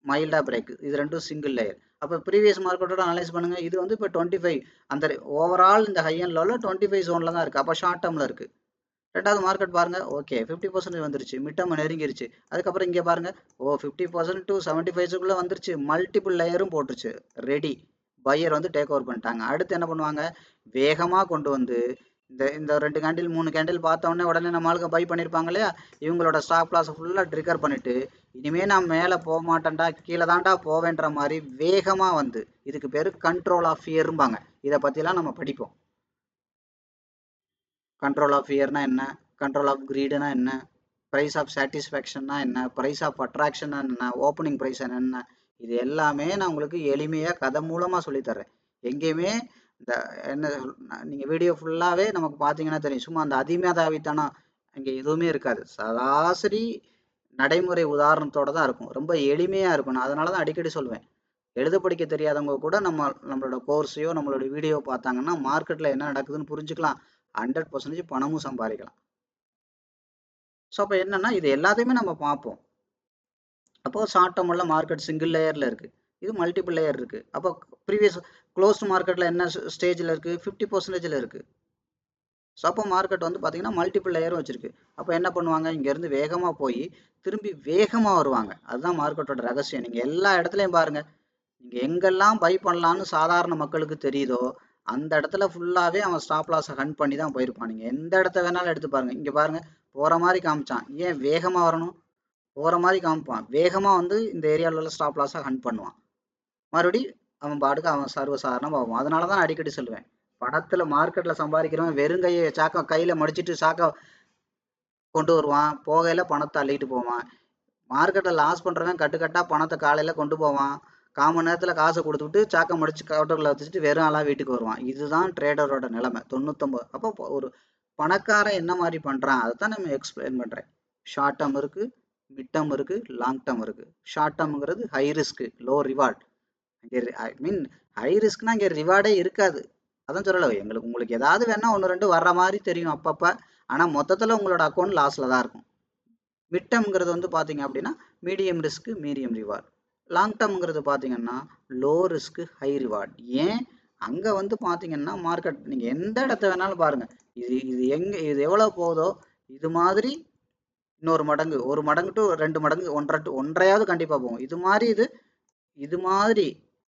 மைல்டாக பிரேக், இது ரெண்டும் சிங்கிள் லேயர். அப்போ ப்ரீவியஸ் மார்க்கெட்டோட அனலைஸ் பண்ணுங்கள். இது வந்து இப்போ 25, அந்த ஓவரால் இந்த ஹை அண்ட் லோவில் 25 ஜோனில் தான் இருக்குது. அப்போ ஷார்ட் டேர்மில் இருக்குது. ரெண்டாவது மார்க்கெட் பாருங்கள், ஓகே 50% வந்துருச்சு, மிட் டேர்ம் நெருங்கிருச்சு. அதுக்கப்புறம் இங்கே பாருங்கள், 50% to 75க்குள்ளே வந்துருச்சு, மல்டிபிள் லேயரும் போட்டுருச்சு, ரெடி. பையர் வந்து டேக் ஓவர் பண்ணிட்டாங்க. அடுத்து என்ன பண்ணுவாங்க? வேகமாக கொண்டு வந்து இந்த 2 கேண்டில் 3 கேண்டில் பார்த்தோன்னே உடனே நம்ம ஆளுங்க பை பண்ணியிருப்பாங்க இல்லையா, இவங்களோட ஸ்டாப் லாஸை ஃபுல்லாக ட்ரிகர் பண்ணிவிட்டு, இனிமேல் நான் மேலே போக மாட்டேன்டா, கீழே தான்டா போவேன்ற மாதிரி வேகமாக வந்து, இதுக்கு பேர் கண்ட்ரோல் ஆஃப் ஃபியர்ம்பாங்க. இதை பற்றிலாம் நம்ம படிப்போம். கண்ட்ரோல் ஆஃப் ஃபியர்னா என்ன, கண்ட்ரோல் ஆஃப் க்ரீடுனா என்ன, ப்ரைஸ் ஆஃப் சாட்டிஸ்ஃபேக்ஷன்னா என்ன, ப்ரைஸ் ஆஃப் அட்ராக்ஷன் என்ன, ஓப்பனிங் ப்ரைஸ் என்ன, இது எல்லாமே நான் உங்களுக்கு எளிமையாக கதை மூலமாக சொல்லித்தரேன். எங்கேயுமே இந்த என்ன நீங்கள் வீடியோ ஃபுல்லாகவே நமக்கு பார்த்தீங்கன்னா தெரியும், சும்மா அந்த அதிமேதாவித்தனம் அங்கே எதுவுமே இருக்காது. சராசரி நடைமுறை உதாரணத்தோடு தான் இருக்கும், ரொம்ப எளிமையாக இருக்கும். நான் அதனால தான் அடிக்கடி சொல்லுவேன், எழுத படிக்க தெரியாதவங்க கூட நம்மளோட கோர்ஸையோ நம்மளோட வீடியோ பார்த்தாங்கன்னா மார்க்கெட்டில் என்ன நடக்குதுன்னு புரிஞ்சுக்கலாம், 100% பணமும் சம்பாதிக்கலாம். ஸோ அப்போ என்னென்னா இது எல்லாத்தையுமே நம்ம பார்ப்போம். அப்போது ஷார்ட் டேர்மில் மார்க்கெட் சிங்கிள் லேயரில் இருக்குது, இது மல்டிபிள் லேயர் இருக்குது. அப்போ ப்ரீவியஸ் க்ளோஸ்டு மார்க்கெட்டில் என்ன ஸ்டேஜில் இருக்குது? 50%ல் இருக்குது. ஸோ அப்போ மார்க்கெட் வந்து பார்த்திங்கன்னா மல்டிபிள் லேயரும் வச்சுருக்கு. அப்போ என்ன பண்ணுவாங்க? இங்கேருந்து வேகமாக போய் திரும்பி வேகமாக வருவாங்க. அதுதான் மார்க்கெட்டோட ரகசியம். நீங்கள் எல்லா இடத்துலையும் பாருங்கள், நீங்கள் எங்கெல்லாம் பை பண்ணலான்னு சாதாரண மக்களுக்கு தெரியுதோ அந்த இடத்துல ஃபுல்லாகவே அவன் ஸ்டாப் லாஸை ஹண்ட் பண்ணி தான் போயிருப்பான். நீங்கள் எந்த இடத்த வேணாலும் எடுத்து பாருங்கள். இங்கே பாருங்கள், போகிற மாதிரி காமிச்சான், ஏன் வேகமாக வரணும்? போகிற மாதிரி காமிப்பான், வேகமாக வந்து இந்த ஏரியாவில் உள்ள ஸ்டாப் லாஸை ஹண்ட் பண்ணுவான், மறுபடி அவன் பாட்டுக்கு அவன் சர்வசாதாரணம் ஆகும். அதனால தான் அடிக்கடி சொல்லுவேன், பணத்தில் மார்க்கெட்டில் சம்பாதிக்கிறவன் வெறுங்கையை சாக்க கையில் மடிச்சிட்டு சாக்க கொண்டு வருவான், போகையில் பணத்தை அள்ளிட்டு போவான். மார்க்கெட்டை லாஸ் பண்ணுறவன் கட்டுக்கட்டாக பணத்தை காலையில் கொண்டு போவான், 1/4 மணி நேரத்தில் காசை கொடுத்துட்டு சாக்கை முடிச்சு கவுட்டரில் வச்சுட்டு வெறும் ஆளாக வீட்டுக்கு வருவான். இதுதான் ட்ரேடரோட நிலைமை 99. அப்போ ஒரு பணக்காரன் என்ன மாதிரி பண்ணுறான் அதை தான் நம்ம எக்ஸ்பிளைன் பண்ணுறேன். ஷார்ட் டேர்ம் இருக்குது, மிட் டேர்ம் இருக்குது, லாங் டேர்ம் இருக்குது. ஷார்ட் டேர்ம்ங்கிறது high risk low reward. I mean high ரிஸ்க்னா இங்கே ரிவார்டே இருக்காது. அதான் சொல்லலை, உங்களுக்கு ஏதாவது வேணால் 1-2 வர்ற மாதிரி தெரியும் அப்பப்போ, ஆனால் மொத்தத்தில் உங்களோட அக்கௌண்ட் லாஸில் தான் இருக்கும். மிட் டேர்ம்ங்கிறது வந்து பார்த்தீங்க அப்படின்னா medium risk medium reward. Long டேர்ம்ங்கிறது பார்த்தீங்கன்னா லோ ரிஸ்க்கு ஹை ரிவார்ட். ஏன் அங்கே வந்து பார்த்தீங்கன்னா மார்க்கெட் நீங்கள் எந்த இடத்த வேணாலும் பாருங்கள், இது எவ்வளோ போகுதோ இது மாதிரி இன்னொரு மடங்கு, 1 மடங்கு டு 2 மடங்கு, 1.5 கண்டிப்பாக போகும். இது மாதிரி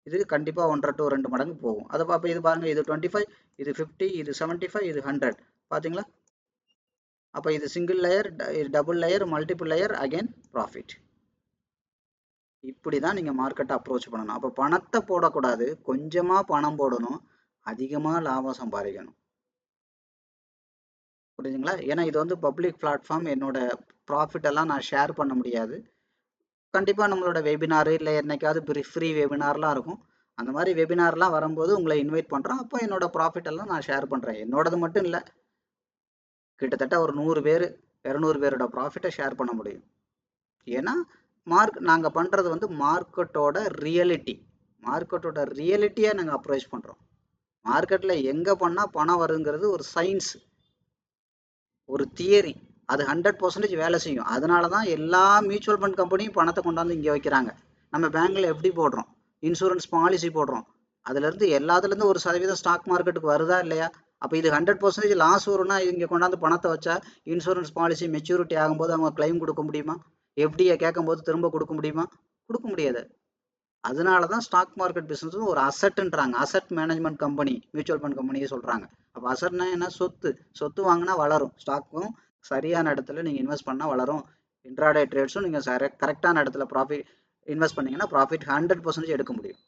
இது கண்டிப்பாக 1 to 2 மடங்கு போகும். அதை பார்ப்போம். இது பாருங்க, இது 25, இது 50, இது 75, இது 100. பார்த்தீங்களா? அப்போ இது single layer, double layer, multiple layer, again profit. இப்படி தான் நீங்கள் மார்க்கெட்டை அப்ரோச் பண்ணணும். அப்போ பணத்தை போடக்கூடாது, கொஞ்சமாக பணம் போடணும், அதிகமாக லாபம் சம்பாதிக்கணும். புரியுதுங்களா? ஏன்னா இது வந்து பப்ளிக் பிளாட்ஃபார்ம், என்னோட ப்ராஃபிட் எல்லாம் நான் ஷேர் பண்ண முடியாது. கண்டிப்பாக நம்மளோட வெபினாரு இல்லை என்னைக்காவது ஃப்ரீ வெபினார்லாம் இருக்கும். அந்த மாதிரி வெபினார்லாம் வரும்போது உங்களை இன்வைட் பண்ணுறோம். அப்போ என்னோட ப்ராஃபிட் எல்லாம் நான் ஷேர் பண்ணுறேன். என்னோடது மட்டும் இல்லை, கிட்டத்தட்ட ஒரு 100 பேர் 200 பேரோட ப்ராஃபிட்டை ஷேர் பண்ண முடியும். ஏன்னா நாங்கள் பண்ணுறது வந்து மார்க்கெட்டோட ரியாலிட்டியை நாங்கள் அப்ரோச் பண்ணுறோம். மார்க்கெட்டில் எங்கே பண்ணால் பணம் வருங்கிறது ஒரு சயின்ஸ், ஒரு தியரி. அது 100% வேலை செய்யும். அதனால தான் எல்லா மியூச்சுவல் ஃபண்ட் கம்பெனியும் பணத்தை கொண்டாந்து இங்கே வைக்கிறாங்க. நம்ம பேங்க்கில் எப்படி போடுறோம், இன்சூரன்ஸ் பாலிசி போடுறோம், அதுலேருந்து எல்லாத்துலேருந்து 1% ஸ்டாக் மார்க்கெட்டுக்கு வருதா இல்லையா? அப்போ இது 100% லாஸ் வரும்னா இங்கே கொண்டாந்து பணத்தை வச்சா இன்சூரன்ஸ் பாலிசி மெச்சூரிட்டி ஆகும்போது அவங்க கிளைம் கொடுக்க முடியுமா? எஃப்டியை கேட்கும் போது திரும்ப கொடுக்க முடியுமா? கொடுக்க முடியாது. அதனால தான் ஸ்டாக் மார்க்கெட் பிஸ்னஸ் ஒரு அசட்டுன்றாங்க. Asset management company mutual fund கம்பெனியே சொல்கிறாங்க. அப்போ அசட்னா என்ன? சொத்து வாங்கினா வளரும். ஸ்டாக்கும் சரியான இடத்துல நீங்கள் இன்வெஸ்ட் பண்ணால் வளரும். இன்ட்ராடே ட்ரேட்ஸும் நீங்கள் கரெக்டான இடத்துல ப்ராஃபிட் இன்வெஸ்ட் பண்ணீங்கன்னா ப்ராஃபிட் 100% எடுக்க முடியும்.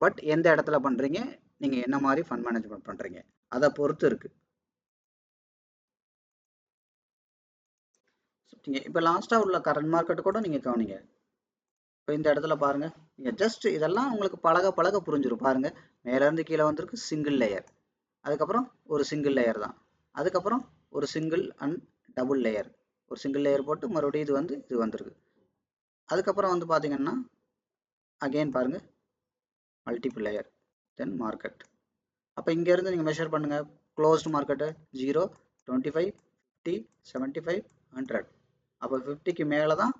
பட் எந்த இடத்துல பண்ணுறீங்க, நீங்கள் என்ன மாதிரி ஃபண்ட் மேனேஜ்மெண்ட் பண்ணுறீங்க, அதை பொறுத்து இருக்குது. இப்போ லாஸ்ட்டாக உள்ள கரண்ட் மார்க்கெட்டு கூட நீங்கள் கவனிங்க. இப்போ இந்த இடத்துல பாருங்கள், நீங்கள் ஜஸ்ட் இதெல்லாம் உங்களுக்கு பழக புரிஞ்சிடும். பாருங்கள், மேலேருந்து கீழே வந்திருக்கு சிங்கிள் லேயர், அதுக்கப்புறம் ஒரு சிங்கிள் லேயர் தான், அதுக்கப்புறம் ஒரு சிங்கிள் அண்ட் டபுள் லேயர், ஒரு சிங்கிள் லேயர் போட்டு மறுபடியும் இது வந்திருக்கு. அதுக்கப்புறம் வந்து பார்த்தீங்கன்னா அகெயின் பாருங்கள் மல்டிபிள் லேயர், தென் மார்க்கெட். அப்போ இங்கேருந்து நீங்கள் மெஷர் பண்ணுங்கள். Closed market 0, 25, 50, 75, 100. அப்போ 50க்கு மேலே தான்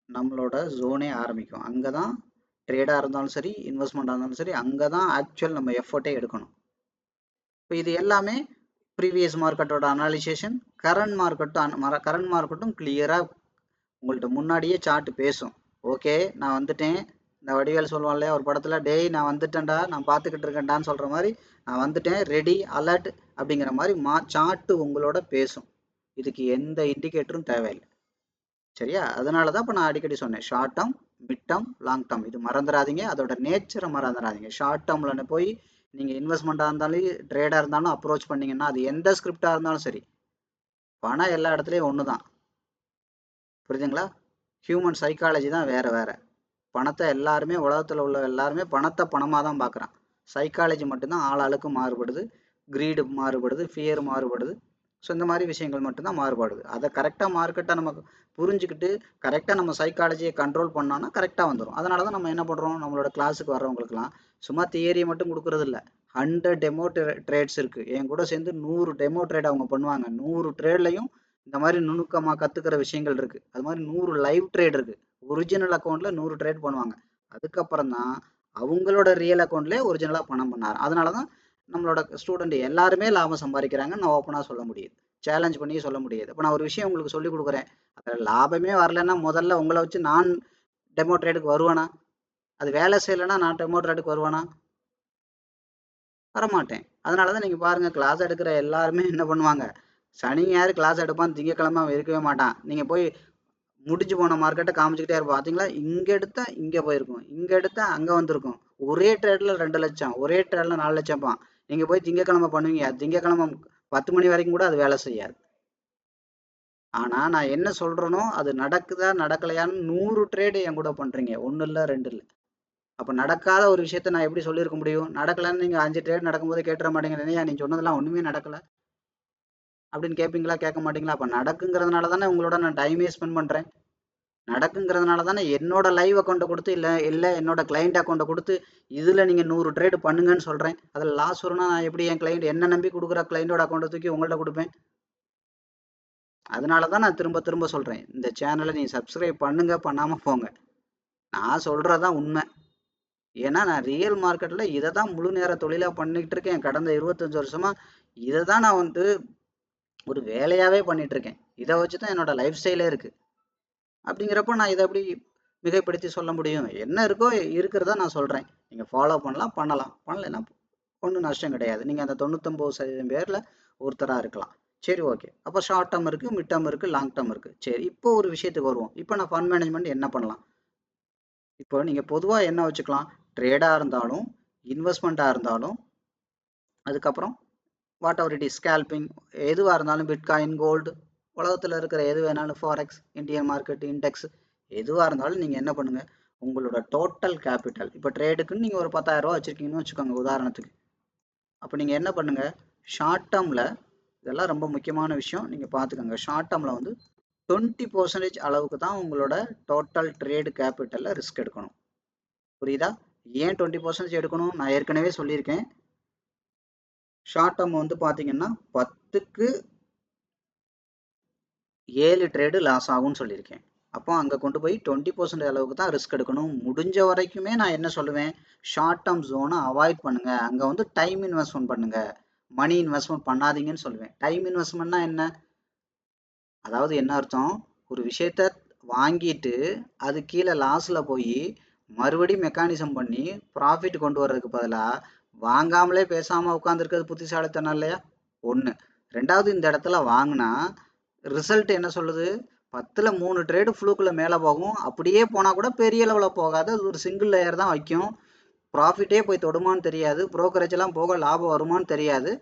நம்மளோட ஜோனே ஆரம்பிக்கும். அங்கே தான் ட்ரேடாக இருந்தாலும் சரி, இன்வெஸ்ட்மெண்ட்டாக இருந்தாலும் சரி, அங்கே தான் ஆக்சுவல் நம்ம எஃபர்ட்டே எடுக்கணும். இப்போ இது எல்லாமே ப்ரீவியஸ் மார்க்கெட்டோட அனாலிசேஷன். கரண்ட் மார்க்கெட்டும் கிளியராக உங்கள்கிட்ட முன்னாடியே சார்ட் பேசும். ஓகே, நான் வந்துட்டேன். இந்த வடிவேல் சொல்லுவான் இல்லையா ஒரு படத்தில், டேய் நான் வந்துட்டேன்டா, நான் பார்த்துக்கிட்டு இருக்கேன்டான்னு சொல்கிற மாதிரி, நான் வந்துட்டேன், ரெடி அலர்ட் அப்படிங்கிற மாதிரி சார்ட்டு உங்களோட பேசும். இதுக்கு எந்த இண்டிகேட்டரும் தேவையில்லை. சரியா? அதனால தான் இப்போ நான் அடிக்கடி சொன்னேன், short term, mid term, long term. இது மறந்துடாதீங்க, அதோட நேச்சரை மறந்துடாதீங்க. ஷார்ட் டேர்மில் போய் நீங்கள் இன்வெஸ்ட்மெண்ட்டாக இருந்தாலும் ட்ரேடாக இருந்தாலும் அப்ரோச் பண்ணிங்கன்னா, அது எந்த ஸ்கிரிப்டாக இருந்தாலும் சரி, பணம் எல்லா இடத்துலையும் ஒன்று தான். புரியுதுங்களா? ஹியூமன் சைக்காலஜி தான் வேறு. பணத்தை எல்லாருமே, உலகத்தில் உள்ள எல்லாருமே பணத்தை பணமாக தான் பார்க்குறான். சைக்காலஜி மட்டும்தான் ஆளாளுக்கு மாறுபடுது. க்ரீடு மாறுபடுது, ஃபியர் மாறுபடுது. ஸோ இந்த மாதிரி விஷயங்கள் மட்டும்தான் மாறுபடுது. அதை கரெக்டாக மார்க்கெட்டை நமக்கு புரிஞ்சுக்கிட்டு கரெக்டாக நம்ம சைக்காலஜியை கண்ட்ரோல் பண்ணோன்னா கரெக்டாக வந்துடும். அதனால தான் நம்ம என்ன பண்ணுறோம், நம்மளோட கிளாஸுக்கு வர்றவங்களுக்குலாம் சும்மா தியரியை மட்டும் கொடுக்குறது இல்லை, 100 டெமோ ட்ரேட்ஸ் இருக்குது. என் கூட சேர்ந்து 100 டெமோ ட்ரேட் அவங்க பண்ணுவாங்க. 100 ட்ரேட்லையும் இந்த மாதிரி நுணுக்கமாக கற்றுக்கிற விஷயங்கள் இருக்குது. அது மாதிரி 100 லைவ் ட்ரேட் இருக்குது. ஒரிஜினல் அக்கௌண்ட்டில் 100 ட்ரேட் பண்ணுவாங்க. அதுக்கப்புறம் தான் அவங்களோட ரியல் அக்கௌண்ட்லேயே ஒரிஜினலாக பணம் பண்ணார். அதனால தான் நம்மளோட ஸ்டூடெண்ட் எல்லாருமே லாபம் சம்பாதிக்கிறாங்கன்னு நான் ஓப்பனாக சொல்ல முடியுது, சேலஞ்ச் பண்ணி சொல்ல முடியாது. இப்போ நான் ஒரு விஷயம் உங்களுக்கு சொல்லிக் கொடுக்குறேன், அதில் லாபமே வரலைன்னா முதல்ல உங்களை வச்சு நான் டெமோ ட்ரேடுக்கு வருவேனா? அது வேலை செய்யலைன்னா நான் டெமோ ட்ரேடுக்கு வருவேனா? வரமாட்டேன். அதனால தான் நீங்கள் பாருங்கள், கிளாஸ் எடுக்கிற எல்லாருமே என்ன பண்ணுவாங்க, சனி ஞாயிறு கிளாஸ் எடுப்பான், திங்கக்கிழமை இருக்கவே மாட்டான். நீங்கள் போய் முடிஞ்சு போன மார்க்கெட்டை காமிச்சுக்கிட்டே இருப்போம். பார்த்தீங்களா, இங்கே எடுத்தா இங்கே போயிருக்கும், இங்கே எடுத்தா அங்கே வந்திருக்கும். ஒரே ட்ரேடில் 2 லட்சம், ஒரே ட்ரேடில் 4 லட்சம்ப்பான். நீங்கள் போய் திங்கக்கிழமை பண்ணுவீங்க, திங்கக்கிழமை 10 மணி வரைக்கும் கூட அது வேலை செய்யாது. ஆனால் நான் என்ன சொல்கிறேனோ அது நடக்குதா நடக்கலையான்னு 100 ட்ரேடு என் கூட பண்ணுறீங்க, 1 இல்லை 2 இல்லை. அப்போ நடக்காத ஒரு விஷயத்த நான் எப்படி சொல்லியிருக்க முடியும்? நடக்கலைன்னு நீங்கள் 5 ட்ரேட் நடக்கும்போது கேட்டுற மாட்டீங்க, இல்லையா நீ சொன்னதெல்லாம் ஒன்றுமே நடக்கலை அப்படின்னு கேட்பீங்களா? கேட்க மாட்டீங்களா? அப்போ நடக்குங்கிறதுனால தானே உங்களோட நான் டைமே ஸ்பெண்ட் பண்ணுறேன். நடக்குங்கிறதுனால தானே என்னோட லைவ் அக்கௌண்ட்டை கொடுத்து இல்லை என்னோட கிளைண்ட் அக்கௌண்ட்டை கொடுத்து இதில் நீங்கள் 100 ட்ரேடு பண்ணுங்கன்னு சொல்கிறேன். அதில் லாஸ் வரும்னா நான் எப்படி என் கிளைண்ட் என்ன நம்பி கொடுக்குற கிளைண்டோட அக்கௌண்ட்டை தூக்கி உங்கள்கிட்ட கொடுப்பேன்? அதனால தான் நான் திரும்ப திரும்ப சொல்கிறேன், இந்த சேனலை நீ சப்ஸ்கிரைப் பண்ணுங்க, பண்ணாமல் போங்க. நான் சொல்கிறதான் உண்மை. ஏன்னா நான் ரியல் மார்க்கெட்டில் இதை தான் முழு நேர தொழிலாக பண்ணிக்கிட்டு இருக்கேன். கடந்த 25 வருஷமாக இதை தான் நான் வந்து ஒரு வேலையாகவே பண்ணிட்டு இருக்கேன். இதை வச்சு தான் என்னோட லைஃப் ஸ்டைலே இருக்குது. அப்படிங்கிறப்ப நான் இதை எப்படி மிகைப்படுத்தி சொல்ல முடியும்? என்ன இருக்கோ இருக்கிறத நான் சொல்கிறேன். நீங்கள் ஃபாலோ பண்ணலைன்னா ஒன்றும் நஷ்டம் கிடையாது. நீங்கள் அந்த 99% பேரில் ஒருத்தராக இருக்கலாம். சரி, ஓகே. அப்போ ஷார்ட் டேர்ம் இருக்குது, மிட் டேர்ம் இருக்குது, லாங் டேர்ம் இருக்குது. சரி, இப்போ ஒரு விஷயத்துக்கு வருவோம். இப்போ நான் ஃபண்ட் மேனேஜ்மெண்ட் என்ன பண்ணலாம்? இப்போ நீங்கள் பொதுவாக என்ன வச்சுக்கலாம்? ட்ரேடாக இருந்தாலும், இன்வெஸ்ட்மெண்ட்டாக இருந்தாலும், அதுக்கப்புறம் what ever it is, scalping, எதுவாக இருந்தாலும், பிட்காயின், கோல்டு, உலகத்தில் இருக்கிற எது வேணாலும், ஃபாரெக்ஸ், இந்தியன் மார்க்கெட், இண்டெக்ஸ், எதுவாக இருந்தாலும் நீங்கள் என்ன பண்ணுங்கள், உங்களோட டோட்டல் கேபிட்டல், இப்போ ட்ரேடுக்குன்னு நீங்கள் ஒரு 10,000 ரூபா வச்சுருக்கீங்கன்னு வச்சுக்கோங்க உதாரணத்துக்கு. அப்போ நீங்கள் என்ன பண்ணுங்கள், ஷார்ட் டேர்மில், இதெல்லாம் ரொம்ப முக்கியமான விஷயம், நீங்கள் பார்த்துக்கோங்க. ஷார்ட் டேர்மில் வந்து 20% அளவுக்கு தான் உங்களோட டோட்டல் ட்ரேடு கேபிட்டலில் ரிஸ்க் எடுக்கணும். புரியுதா? ஏன் 20% எடுக்கணும்? நான் ஏற்கனவே சொல்லியிருக்கேன். ஷார்ட் டேர்ம் வந்து பார்த்தீங்கன்னா 10க்கு 7 ட்ரேடு லாஸ் ஆகும்னு சொல்லியிருக்கேன். அப்போ அங்கே கொண்டு போய் 20% அளவுக்கு தான் ரிஸ்க் எடுக்கணும். முடிஞ்ச வரைக்குமே நான் என்ன சொல்லுவேன், ஷார்ட் டேர்ம் ஜோனை அவாய்ட் பண்ணுங்க. அங்கே வந்து டைம் இன்வெஸ்ட்மெண்ட் பண்ணுங்க, மணி இன்வெஸ்ட்மெண்ட் பண்ணாதீங்கன்னு சொல்லுவேன். டைம் இன்வெஸ்ட்மெண்ட்னா என்ன? அதாவது என்ன அர்த்தம், ஒரு விஷயத்த வாங்கிட்டு அது கீழே லாஸில் போய் மறுபடியும் மெக்கானிசம் பண்ணி ப்ராஃபிட் கொண்டு வர்றதுக்கு பதிலாக வாங்காமலே பேசாமல் உட்காந்துருக்கிறது புத்திசாலித்தனம் இல்லையா? ஒன்று. ரெண்டாவது, இந்த இடத்துல வாங்கினா ரிசல்ட் என்ன சொல்லுது, 10ல் 3 ட்ரேடு ஃப்ளூக்கில் மேலே போகும். அப்படியே போனால் கூட பெரிய லெவலில் போகாது, அது ஒரு சிங்கிள் லேயர் தான் வைக்கும். ப்ராஃபிட்டே போய் தொடுமான்னு தெரியாது, ப்ரோக்கரேஜெல்லாம் போக லாபம் வருமானு தெரியாது.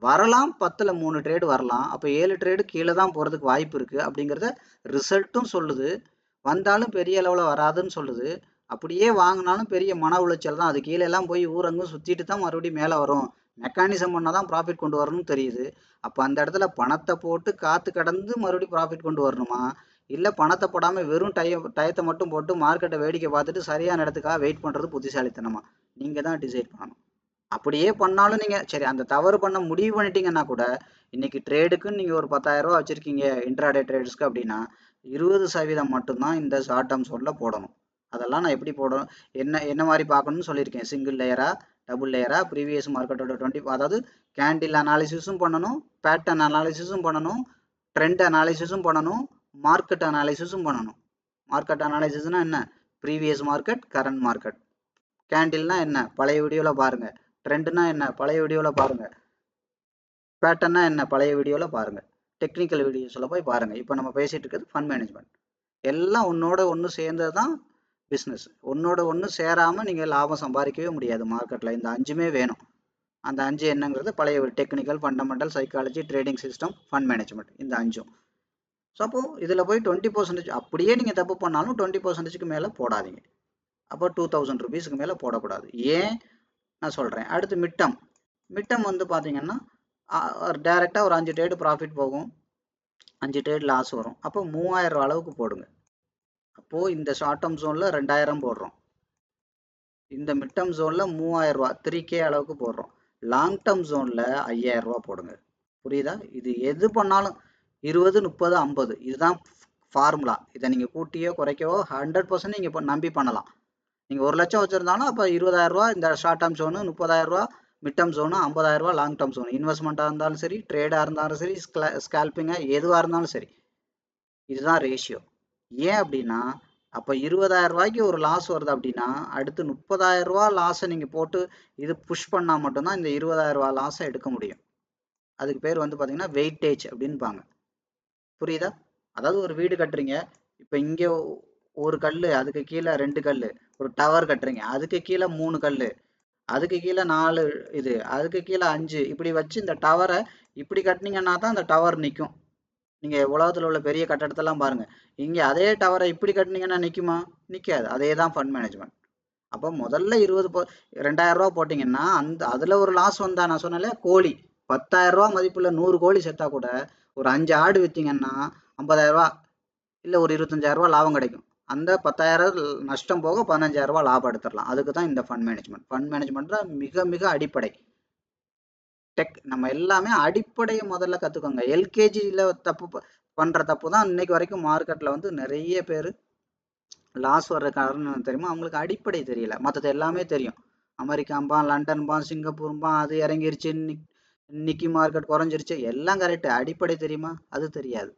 வரலாம், 10ல் 3 ட்ரேடு வரலாம். அப்போ 7 ட்ரேடு கீழே தான் போகிறதுக்கு வாய்ப்பு இருக்குது அப்படிங்கிறத ரிசல்ட்டும் சொல்லுது. வந்தாலும் பெரிய லெவலில் வராதுன்னு சொல்லுது. அப்படியே வாங்கினாலும் பெரிய மன உளைச்சல் தான். அது கீழே எல்லாம் போய் ஊரங்கும் சுற்றிட்டு தான் மறுபடியும் மேலே வரும். மெக்கானிசம் பண்ணால் தான் ப்ராஃபிட் கொண்டு வரணும்னு தெரியுது. அப்போ அந்த இடத்துல பணத்தை போட்டு காற்று கடந்து மறுபடியும் ப்ராஃபிட் கொண்டு வரணுமா, இல்லை பணத்தை போடாமல் வெறும் டயத்தை மட்டும் போட்டு மார்க்கெட்டை வேடிக்கை பார்த்துட்டு சரியான இடத்துக்காக வெயிட் பண்ணுறது புத்திசாலித்தனமா? நீங்கள் தான் டிசைட் பண்ணணும். அப்படியே பண்ணாலும் நீங்கள் சரி அந்த தவறு பண்ண முடிவு பண்ணிட்டீங்கன்னா கூட, இன்னைக்கு ட்ரேடுக்குன்னு நீங்கள் ஒரு 10,000 ரூபா வச்சுருக்கீங்க இன்ட்ராடே ட்ரேட்ஸ்க்கு அப்படின்னா 20% மட்டும்தான் இந்த ஷார்ட் டேர்ம் ஜோனில் போடணும். அதெல்லாம் நான் எப்படி போடணும், என்ன மாதிரி பார்க்கணும்னு சொல்லியிருக்கேன். சிங்கிள் லேயரா, டபுள் லேயரா, ப்ரீவியஸ் மார்க்கெட்டோட 20, அதாவது கேண்டில் அனாலிசிஸும் பண்ணணும், பேட்டர்ன் அனாலிசிஸும் பண்ணணும், ட்ரெண்ட் அனாலிசிஸும் பண்ணணும், மார்க்கெட் அனாலிசிஸும் பண்ணணும். மார்க்கெட் அனாலிசிஸ்னால் என்ன? Previous market, current market. கேண்டில்னா என்ன? பழைய வீடியோவில் பாருங்கள். ட்ரெண்ட்னா என்ன? பழைய வீடியோவில் பாருங்கள். பேட்டர்னா என்ன? பழைய வீடியோவில் பாருங்கள். டெக்னிக்கல் வீடியோஸில் போய் பாருங்கள். இப்போ நம்ம பேசிகிட்டு இருக்கிறது ஃபண்ட் மேனேஜ்மெண்ட். எல்லாம் ஒன்றோட ஒன்று சேர்ந்தது தான் பிஸ்னஸ். ஒன்றோட ஒன்று சேராமல் நீங்கள் லாபம் சம்பாதிக்கவே முடியாது மார்க்கெட்டில். இந்த 5மே வேணும். அந்த 5 என்னங்கிறது பழைய technical, fundamental, psychology, trading system, fund management, இந்த 5ம். ஸோ அப்போது இதில் போய் 20% அப்படியே நீங்கள் தப்பு பண்ணாலும் 20%க்கு மேலே போடாதீங்க. அப்போ 2000 ருபீஸுக்கு மேலே போடக்கூடாது. ஏன் நான் சொல்கிறேன். அடுத்து மிட்டம் வந்து பார்த்தீங்கன்னா டேரெக்டாக ஒரு 5 ட்ரேடு ப்ராஃபிட் போகும், 5 ட்ரேட் லாஸ் வரும். அப்போ 3000 ரூபா அளவுக்கு போடுங்க. அப்போது இந்த ஷார்ட் டேர்ம் ஜோனில் 2000 போடுறோம், இந்த மிட் டேர்ம் ஜோனில் 3000 ரூபா 3K அளவுக்கு போடுறோம். லாங் டேர்ம் ஜோனில் 5000 ரூபா போடுங்க. புரியுதா? இது எது பண்ணாலும் 20, 30, 50 இதுதான் ஃபார்முலா. இதை நீங்கள் கூட்டியோ குறைக்கவோ 100% நீங்கள் இப்போ நம்பி பண்ணலாம். நீங்கள் 1 லட்சம் வச்சுருந்தாலும் அப்போ 20,000 ரூபா இந்த ஷார்ட் டேர்ம் ஜோனு, 30,000 ரூபா மிட் டேர்ம் ஜோனு, 50,000 ரூபா லாங் டேர்ம் ஜோனு. இன்வெஸ்ட்மெண்ட்டாக இருந்தாலும் சரி, ட்ரேடாக இருந்தாலும் சரி, ஸ்கேல்பிங்காக எதுவாக இருந்தாலும் சரி, இதுதான் ரேஷியோ. ஏன் அப்படின்னா, அப்போ 20,000 ரூபாய்க்கு ஒரு லாஸ் வருது அப்படின்னா அடுத்து 30,000 ரூபா லாஸை நீங்கள் போட்டு இது புஷ் பண்ணால் மட்டும்தான் இந்த 20,000 ரூபா லாஸை எடுக்க முடியும். அதுக்கு பேர் வந்து பார்த்தீங்கன்னா வெயிட்டேஜ் அப்படின்பாங்க. புரியுதா? அதாவது ஒரு வீடு கட்டுறீங்க, இப்போ இங்கே ஒரு கல், அதுக்கு கீழே 2 கல், ஒரு டவர் கட்டுறீங்க, அதுக்கு கீழே 3 கல், அதுக்கு கீழே 4 இது, அதுக்கு கீழே 5, இப்படி வச்சு இந்த டவரை இப்படி கட்டினீங்கன்னா தான் அந்த டவர் நிற்கும். நீங்கள் உலகத்தில் உள்ள பெரிய கட்டடத்தெல்லாம் பாருங்க, இங்கே அதே டவரை இப்படி கட்டினீங்கன்னா நிற்குமா? நிற்காது. அதே தான் ஃபண்ட் மேனேஜ்மெண்ட். அப்போ முதல்ல 2000 ரூபா போட்டிங்கன்னா அதில் ஒரு லாஸ் வந்தா, நான் சொன்னேன்ல, கோழி 10,000 ரூபா மதிப்புள்ள 100 கோழி செத்தா கூட ஒரு 5 ஆடு விற்றீங்கன்னா 50,000 ரூபா இல்லை ஒரு 25,000 ரூபா லாபம் கிடைக்கும். அந்த 10,000 நஷ்டம் போக 15,000 ரூபா லாபம் எடுத்துடலாம். அதுக்கு தான் இந்த ஃபண்ட் மேனேஜ்மெண்ட். ஃபண்ட் மேனேஜ்மெண்ட்ல மிக மிக அடிப்படை நம்ம எல்லாமே அடிப்படையை முதல்ல கற்றுக்கோங்க. எல்கேஜியில் பண்ணுற தப்பு தான் இன்னைக்கு வரைக்கும் மார்க்கெட்டில் வந்து நிறைய பேர் லாஸ் வர்ற காரணம் தெரியுமா? அவங்களுக்கு அடிப்படை தெரியல. மற்றது எல்லாமே தெரியும். அமெரிக்காம்பான், லண்டன்பான், சிங்கப்பூர்பான், அது இறங்கிருச்சு, நிக்கி மார்க்கெட் குறைஞ்சிருச்சு, எல்லாம் கரெக்டு. அடிப்படை தெரியுமா? அது தெரியாது.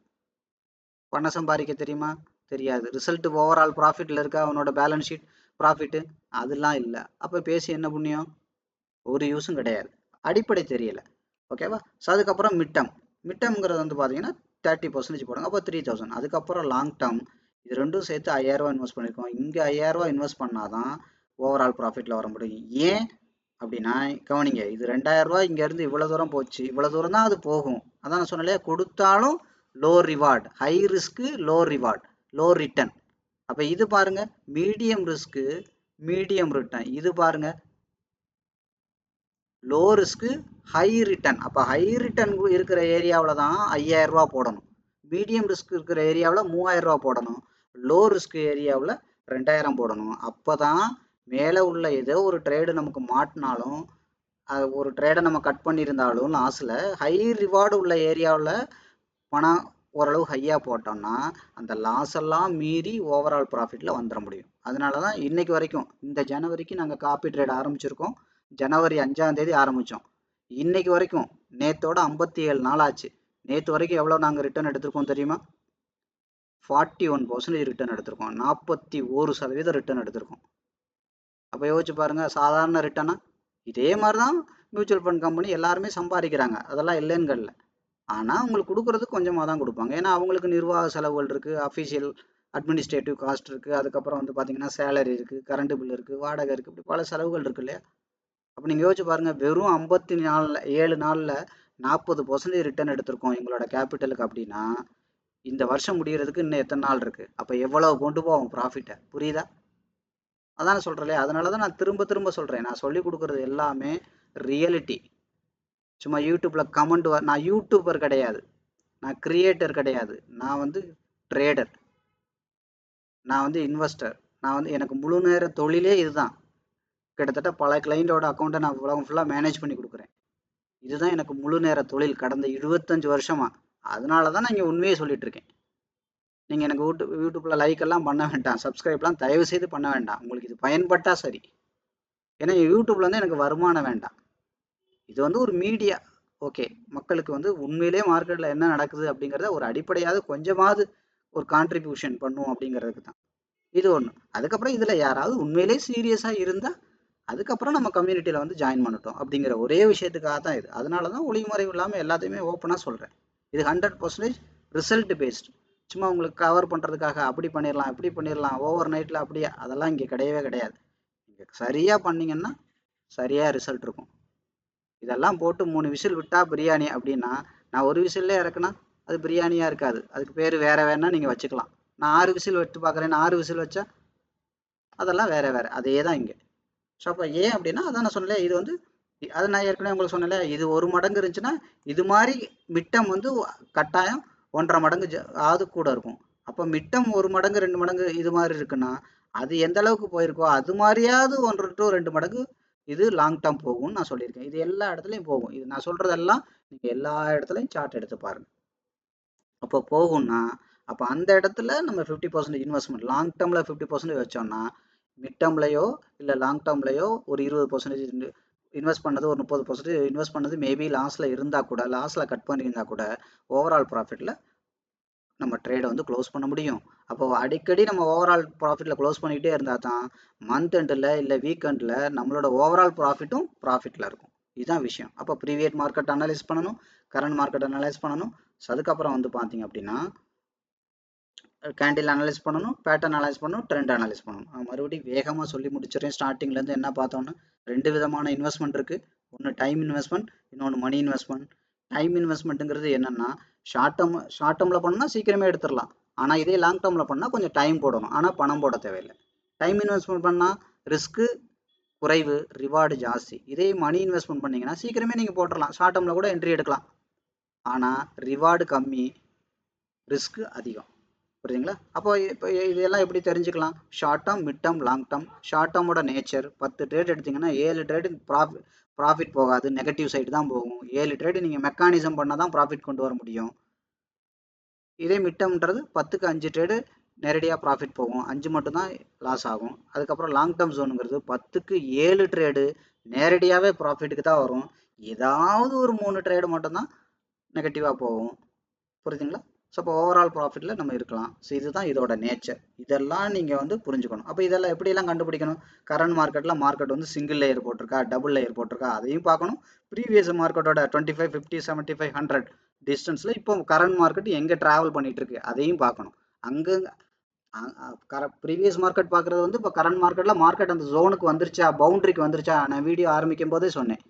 பணம் சம்பாதிக்க தெரியுமா? தெரியாது. ரிசல்ட் ஓவரால் ப்ராஃபிட்ல இருக்கா? அவனோட பேலன்ஸ் ஷீட் ப்ராஃபிட்டு அதெல்லாம் இல்லை. அப்போ பேசி என்ன புண்ணியம்? ஒரு யூஸும் கிடையாது. அடிப்படை தெரியல. ஓகேவா? ஸோ அதுக்கப்புறம் மிட்டம்ங்கிறது வந்து பார்த்தீங்கன்னா 30% போடுங்க. அப்போ 3000. அதுக்கப்புறம் லாங் டேர்ம், இது ரெண்டும் சேர்த்து 5,000 ரூபா இன்வெஸ்ட் பண்ணியிருக்கோம். இங்கே 5,000 ரூபா இன்வெஸ்ட் பண்ணாதான் ஓவரால் ப்ராஃபிட்டில் வர முடியும். ஏன் அப்படின்னா, கவனிங்க, இது 2,000 ரூபா இங்கேருந்து இவ்வளோ தூரம் போச்சு, இவ்வளோ தூரம் தான் அது போகும். அதான் நான் சொன்னேன், கொடுத்தாலும் low reward, high risk, low reward, low return. அப்போ இது பாருங்க, மீடியம் ரிஸ்க்கு, மீடியம் ரிட்டர்ன். இது பாருங்க, லோ ரிஸ்க்கு, ஹை ரிட்டர்ன். அப்போ ஹை ரிட்டர்ன் இருக்கிற ஏரியாவில் தான் 5,000 ரூபா போடணும். மீடியம் ரிஸ்க் இருக்கிற ஏரியாவில் 3,000 ரூபா போடணும். லோ ரிஸ்க் ஏரியாவில் 2,000 போடணும். அப்போ தான் மேலே உள்ள ஏதோ ஒரு ட்ரேடு நமக்கு மாட்டினாலும், ஒரு ட்ரேடை நம்ம கட் பண்ணியிருந்தாலும் லாஸில், ஹை ரிவார்டு உள்ள ஏரியாவில் பணம் ஓரளவு ஹையாக போட்டோம்னா அந்த லாஸ் எல்லாம் மீறி ஓவரால் ப்ராஃபிட்டில் வந்துட முடியும். அதனால தான் இன்னைக்கு வரைக்கும், இந்த ஜனவரிக்கு நாங்கள் காப்பி ட்ரேட் ஆரம்பிச்சிருக்கோம். ஜனவரி 5ஆம் தேதி ஆரம்பித்தோம். இன்னைக்கு வரைக்கும் நேத்தோட 57 நாள் ஆச்சு. நேற்று வரைக்கும் எவ்வளோ நாங்கள் ரிட்டர்ன் எடுத்திருக்கோம் தெரியுமா? 41% ரிட்டர்ன் எடுத்திருக்கோம். 41% ரிட்டர்ன் எடுத்திருக்கோம். அப்போ யோசிச்சு பாருங்க, சாதாரண ரிட்டர்னா? இதே மாதிரி தான் மியூச்சுவல் ஃபண்ட் கம்பெனி எல்லாருமே சம்பாதிக்கிறாங்க, அதெல்லாம் இல்லைங்கல்ல. ஆனால் உங்களுக்கு கொடுக்குறது கொஞ்சமாக தான் கொடுப்பாங்க. ஏன்னா அவங்களுக்கு நிர்வாக செலவுகள் இருக்குது, அஃபீஷியல் அட்மினிஸ்ட்ரேட்டிவ் காஸ்ட் இருக்குது, அதுக்கப்புறம் வந்து பார்த்தீங்கன்னா சேலரி இருக்குது, கரண்ட் பில் இருக்குது, வாடகை இருக்குது, இப்படி பல செலவுகள் இருக்கு இல்லையா? அப்போ நீங்கள் யோசிச்சு பாருங்கள், வெறும் 7 நாளில் 40% ரிட்டர்ன் எடுத்திருக்கோம் எங்களோட கேபிட்டலுக்கு. அப்படின்னா இந்த வருஷம் முடிகிறதுக்கு இன்னும் எத்தனை நாள் இருக்குது? அப்போ எவ்வளோ கொண்டு போவோம் ப்ராஃபிட்டை? புரியுதா? அதான் சொல்கிறேன். அதனால தான் நான் திரும்ப திரும்ப சொல்கிறேன், நான் சொல்லி கொடுக்குறது எல்லாமே ரியாலிட்டி. சும்மா யூடியூப்பில் கமெண்ட் நான் யூடியூபர் கிடையாது, நான் கிரியேட்டர் கிடையாது, நான் வந்து ட்ரேடர், நான் வந்து இன்வெஸ்டர், நான் வந்து எனக்கு முழு நேர தொழிலே இதுதான். கிட்டத்தட்ட பல கிளைண்டோட அக்கௌண்ட்டை நான் உலகம் ஃபுல்லாக மேனேஜ் பண்ணி கொடுக்குறேன். இதுதான் எனக்கு முழு நேர தொழில் கடந்த 25 வருஷமா. அதனால தான் நான் இங்கே உண்மையை சொல்லிட்டு இருக்கேன். நீங்கள் எனக்கு யூடியூப்பில் லைக் எல்லாம் பண்ண வேண்டாம், சப்ஸ்கிரைப்லாம் தயவு செய்து பண்ண வேண்டாம். உங்களுக்கு இது பயன்பட்டா சரி. ஏன்னா யூடியூப்ல வந்து எனக்கு வருமானம் வேண்டாம். இது வந்து ஒரு மீடியா. ஓகே, மக்களுக்கு வந்து உண்மையிலே மார்க்கெட்டில் என்ன நடக்குது அப்படிங்கிறத ஒரு அடிப்படையாவது கொஞ்சமாவது ஒரு கான்ட்ரிபியூஷன் பண்ணும் அப்படிங்கிறதுக்கு தான் இது ஒன்று. அதுக்கப்புறம் இதில் யாராவது உண்மையிலே சீரியஸாக இருந்தால் அதுக்கப்புறம் நம்ம கம்யூனிட்டியில் வந்து ஜாயின் பண்ணட்டும் அப்படிங்கிற ஒரே விஷயத்துக்காக தான் இது. அதனால தான் ஒளிமறைவு இல்லாமல் எல்லாத்தையுமே ஓப்பனாக சொல்கிறேன். இது 100% ரிசல்ட் பேஸ்டு. சும்மா உங்களுக்கு கவர் பண்ணுறதுக்காக அப்படி பண்ணிடலாம் இப்படி பண்ணிடலாம் ஓவர் நைட்டில் அப்படியே, அதெல்லாம் இங்கே கிடையவே கிடையாது. நீங்கள் சரியாக பண்ணிங்கன்னா சரியாக ரிசல்ட் இருக்கும். இதெல்லாம் போட்டு 3 விசில் விட்டா பிரியாணி அப்படின்னா, நான் ஒரு விசில்லே இறக்குனா அது பிரியாணியாக இருக்காது. அதுக்கு பேர் வேற வேணா நீங்கள் வச்சுக்கலாம். நான் 6 விசில் வச்சு பார்க்குறேன், 6 விசில் வச்சா அதெல்லாம் வேற வேற. அதே தான் இங்கே. ஸோ அப்போ ஏன் அப்படின்னா, அதான் நான் சொன்னேன், இது வந்து அது நான் ஏற்கனவே உங்களுக்கு சொன்னேன்ல, இது 1 மடங்கு இருந்துச்சுன்னா இது மாதிரி மிட்டம் வந்து கட்டாயம் 1.5 மடங்கு அது கூட இருக்கும். அப்போ மிட்டம் 1 மடங்கு 2 மடங்கு இது மாதிரி இருக்குன்னா, அது எந்த அளவுக்கு போயிருக்கோ அது மாதிரியாவது 1 to 2 மடங்கு இது லாங் டேர்ம் போகும்னு நான் சொல்லியிருக்கேன். இது எல்லா இடத்துலையும் போகும். இது நான் சொல்றதெல்லாம் நீங்கள் எல்லா இடத்துலையும் சார்ட் எடுத்து பாருங்க. அப்போ போகும்னா அப்போ அந்த இடத்துல நம்ம 50% இன்வெஸ்ட்மெண்ட் லாங் டேர்மில் 50% வச்சோம்னா, மிட் டேர்ம்லையோ இல்லை லாங் டேர்ம்லையோ ஒரு 20% இன்வெஸ்ட் பண்ணது, ஒரு 30% இன்வெஸ்ட் பண்ணது மேபி லாஸில் இருந்தால் கூட, லாஸில் கட் பண்ணியிருந்தா கூட ஓவரால் ப்ராஃபிட்டில் நம்ம ட்ரேடை வந்து க்ளோஸ் பண்ண முடியும். அப்போ அடிக்கடி நம்ம ஓவரால் ப்ராஃபிட்டில் க்ளோஸ் பண்ணிக்கிட்டே இருந்தால் தான் மந்த் எண்டில் இல்லை வீக் எண்டில் நம்மளோட ஓவரால் ப்ராஃபிட்டும் ப்ராஃபிட்டில் இருக்கும். இதுதான் விஷயம். அப்போ ப்ரீவியஸ் மார்க்கெட் அனலைஸ் பண்ணணும், கரண்ட் மார்க்கெட் அனலைஸ் பண்ணணும். ஸோ அதுக்கப்புறம் வந்து பார்த்தீங்க அப்படின்னா கேண்டில் அனலைஸ் பண்ணணும், பேட்டர்ன் அனலைஸ் பண்ணணும், ட்ரெண்ட் அனலைஸ் பண்ணணும். நான் மறுபடியும் வேகமாக சொல்லி முடிச்சிடுறேன். ஸ்டார்டிங்லேருந்து என்ன பார்த்தோன்னா 2 விதமான இன்வெஸ்ட்மெண்ட் இருக்குது. ஒன்று டைம் இன்வெஸ்ட்மெண்ட், இன்னொன்று மணி இன்வெஸ்ட்மெண்ட். டைம் இன்வெஸ்ட்மெண்ட்டுங்கிறது என்னென்னா ஷார்ட் டேர்மில் பண்ணால் சீக்கிரமே எடுத்துடலாம். ஆனால் இதே லாங் டேர்மில் பண்ணால் கொஞ்சம் டைம் போடணும், ஆனால் பணம் போட தேவையில்லை. டைம் இன்வெஸ்ட்மெண்ட் பண்ணால் ரிஸ்க்கு குறைவு, ரிவார்டு ஜாஸ்தி. இதே மணி இன்வெஸ்ட்மெண்ட் பண்ணிங்கன்னா சீக்கிரமே நீங்கள் போட்டுடலாம், ஷார்ட் டேர்மில் கூட என்ட்ரி எடுக்கலாம். ஆனால் ரிவார்டு கம்மி, ரிஸ்க்கு அதிகம். புரியுதுங்களா? அப்போ இப்போ இதெல்லாம் எப்படி தெரிஞ்சுக்கலாம்? Short term, mid term, long term. Short டேர்மோட நேச்சர் 10 ட்ரேட் எடுத்திங்கன்னா 7 ட்ரேடு ப்ராஃபிட் போகாது, நெகட்டிவ் சைடு தான் போகும். 7 ட்ரேடு நீங்கள் மெக்கானிசம் பண்ணால் தான் ப்ராஃபிட் கொண்டு வர முடியும். இதே மிட் டேர்ம்ன்றது 10க்கு 5 ட்ரேடு நேரடியாக ப்ராஃபிட் போகும், 5 மட்டும்தான் லாஸ் ஆகும். அதுக்கப்புறம் லாங் டேர்ம் ஜோனுங்கிறது 10க்கு 7 ட்ரேடு நேரடியாகவே ப்ராஃபிட்டுக்கு தான் வரும். ஏதாவது ஒரு 3 ட்ரேடு மட்டும்தான் நெகட்டிவாக போகும். புரியுதுங்களா? ஸோ இப்போ ஓவரால் ப்ராஃபிட்டில் நம்ம இருக்கலாம். ஸோ இதுதான் இதோட நேச்சர். இதெல்லாம் நீங்கள் வந்து புரிஞ்சுக்கணும். அப்போ இதெல்லாம் எப்படியெல்லாம் கண்டுபிடிக்கணும்? கரண்ட் மார்க்கெட் வந்து சிங்கிள் லேயர் போட்டிருக்கா, டபுள் லேயர் போட்டிருக்கா, அதையும் பார்க்கணும். ப்ரீவியஸ் மார்க்கெட்டோட 25, 50, 75, 100 டிஸ்டன்ஸில் இப்போ கரண்ட் மார்க்கெட் எங்கே ட்ராவல் பண்ணிட்டு இருக்கு அதையும் பார்க்கணும். அங்கே ப்ரீவியஸ் மார்க்கெட் பார்க்குறது வந்து இப்போ கரண்ட் மார்க்கெட் அந்த ஜோனுக்கு வந்துருச்சா, பவுண்டரிக்கு வந்துருச்சா, நான் வீடியோ ஆரம்பிக்கும் போதே சொன்னேன்.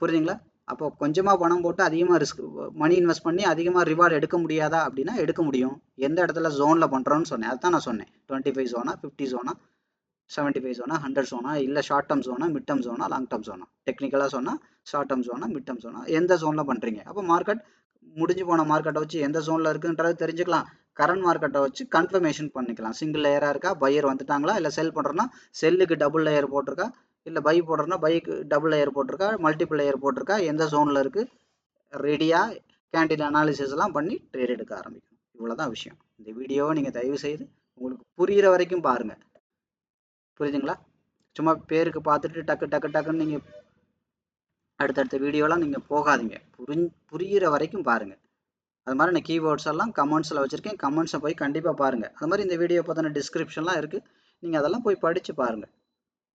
புரியுதுங்களா? அப்போ கொஞ்சமாக பணம் போட்டு அதிகமாக ரிஸ்க் மணி இன்வெஸ்ட் பண்ணி அதிகமாக ரிவார்டு எடுக்க முடியாதா அப்படின்னா எடுக்க முடியும். எந்த இடத்துல ஜோனில் பண்ணுறோன்னு சொன்னேன், அதுதான் நான் சொன்னேன். 25 ஜோனா, 50 ஜோனா, 75 ஜோனா, 100 ஜோனா, இல்லை ஷார்ட் டேர்ம் ஜோனா, மிட் டேர்ம் ஜோனா, லாங் டேர்ம் ஜோனா. டெக்னிக்கலாக சொன்னால் ஷார்ட் டேர்ம் ஜோனா, மிட் டேர்ம் ஜோனா, எந்த ஜோனில் பண்ணுறீங்க. அப்போ மார்க்கெட் முடிஞ்சு போன மார்க்கெட்டை வச்சு எந்த ஜோனில் இருக்குன்றது தெரிஞ்சுக்கலாம். கரண்ட் மார்க்கெட்டை வச்சு கன்ஃபர்மேஷன் பண்ணிக்கலாம். சிங்கிள் லேயராக இருக்கா, பையர் வந்துட்டாங்களா, இல்லை செல் பண்ணுறோன்னா செல்லுக்கு டபுள் லேயர் போட்டிருக்கா, இல்லை பை போடுறோன்னா பைக்கு டபுள் லேயர் போட்டிருக்கா, மல்டிபிள் லேயர் போட்டிருக்கா, எந்த ஜோனில் இருக்குது, ரெடியாக கேண்டில் அனாலிசிஸ்லாம் பண்ணி ட்ரேட் எடுக்க ஆரம்பிக்கணும். இவ்வளோதான் விஷயம். இந்த வீடியோவை நீங்கள் தயவு செய்து உங்களுக்கு புரிகிற வரைக்கும் பாருங்கள். புரியுதுங்களா? சும்மா பேருக்கு பார்த்துட்டு டக்குன்னு நீங்கள் அடுத்தடுத்த வீடியோலாம் நீங்கள் போகாதீங்க. புரிகிற வரைக்கும் பாருங்கள். அது மாதிரி நான் கீவேர்ட்ஸ் எல்லாம் கமெண்ட்ஸில் வச்சுருக்கேன், கமெண்ட்ஸை போய் கண்டிப்பாக பாருங்கள். அது மாதிரி இந்த வீடியோ பார்த்தான டிஸ்கிரிப்ஷன்லாம் இருக்குது, நீங்கள் அதெல்லாம் போய் படித்து பாருங்கள்.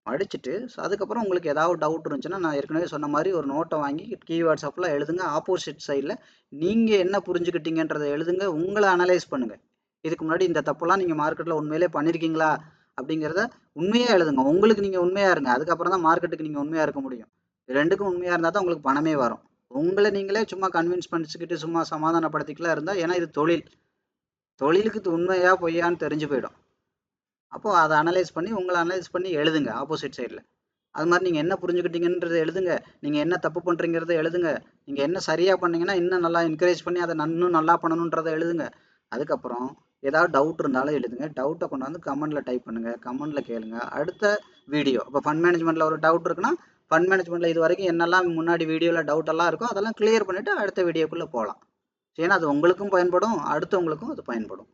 படிச்சுட்டு அதுக்கப்புறம் உங்களுக்கு ஏதாவது டவுட் இருந்துச்சுன்னா நான் ஏற்கனவே சொன்ன மாதிரி ஒரு நோட்டை வாங்கி கீவேர்ட்ஸ் அப்பெல்லாம் எழுதுங்க. ஆப்போசிட் சைடில் நீங்கள் என்ன புரிஞ்சுக்கிட்டீங்கன்றதை எழுதுங்க, உங்களை அனலைஸ் பண்ணுங்கள். இதுக்கு முன்னாடி இந்த தப்புலாம் நீங்கள் மார்க்கெட்டில் உண்மையிலே பண்ணியிருக்கீங்களா அப்படிங்கிறத உண்மையாக எழுதுங்க. உங்களுக்கு நீங்கள் உண்மையாக இருங்க, அதுக்கப்புறம் தான் மார்க்கெட்டுக்கு நீங்கள் உண்மையாக இருக்க முடியும். ரெண்டுக்கும் உண்மையாக இருந்தால் தான் உங்களுக்கு பணமே வரும். உங்களை நீங்களே சும்மா கன்வின்ஸ் பண்ணிச்சுக்கிட்டு சும்மா சமாதானப்படுத்திக்கலாம் இருந்தால், ஏன்னா இது தொழிலுக்கு உண்மையாக பொய்யான்னு தெரிஞ்சு போயிடும். அப்போது அதை அனலைஸ் பண்ணி உங்களை அனலைஸ் பண்ணி எழுதுங்க ஆப்போசிட் சைடில். அது மாதிரி நீங்கள் என்ன புரிஞ்சுக்கிட்டீங்கன்றதை எழுதுங்க, நீங்கள் என்ன தப்பு பண்ணுறீங்கிறத எழுதுங்க, நீங்கள் என்ன சரியாக பண்ணீங்கன்னா இன்னும் நல்லா என்கரேஜ் பண்ணி அதை இன்னும் நல்லா பண்ணணுன்றதை எழுதுங்க. அதுக்கப்புறம் ஏதாவது டவுட் இருந்தாலும் எழுதுங்க. டவுட்டை கொண்டு வந்து கமெண்டில் டைப் பண்ணுங்கள், கமெண்டில் கேளுங்க. அடுத்த வீடியோ இப்போ ஃபண்ட் மேனேஜ்மெண்ட்டில் ஒரு டவுட் இருக்குன்னா, ஃபண்ட் மேனேஜ்மெண்ட்டில் இது வரைக்கும் என்னெல்லாம் முன்னாடி வீடியோவில் டவுட்டெல்லாம் இருக்கோ அதெல்லாம் கிளியர் பண்ணிவிட்டு அடுத்த வீடியோக்குள்ளே போகலாம். ஏன்னா அது உங்களுக்கும் பயன்படும், அடுத்தவங்களுக்கும் அது பயன்படும்.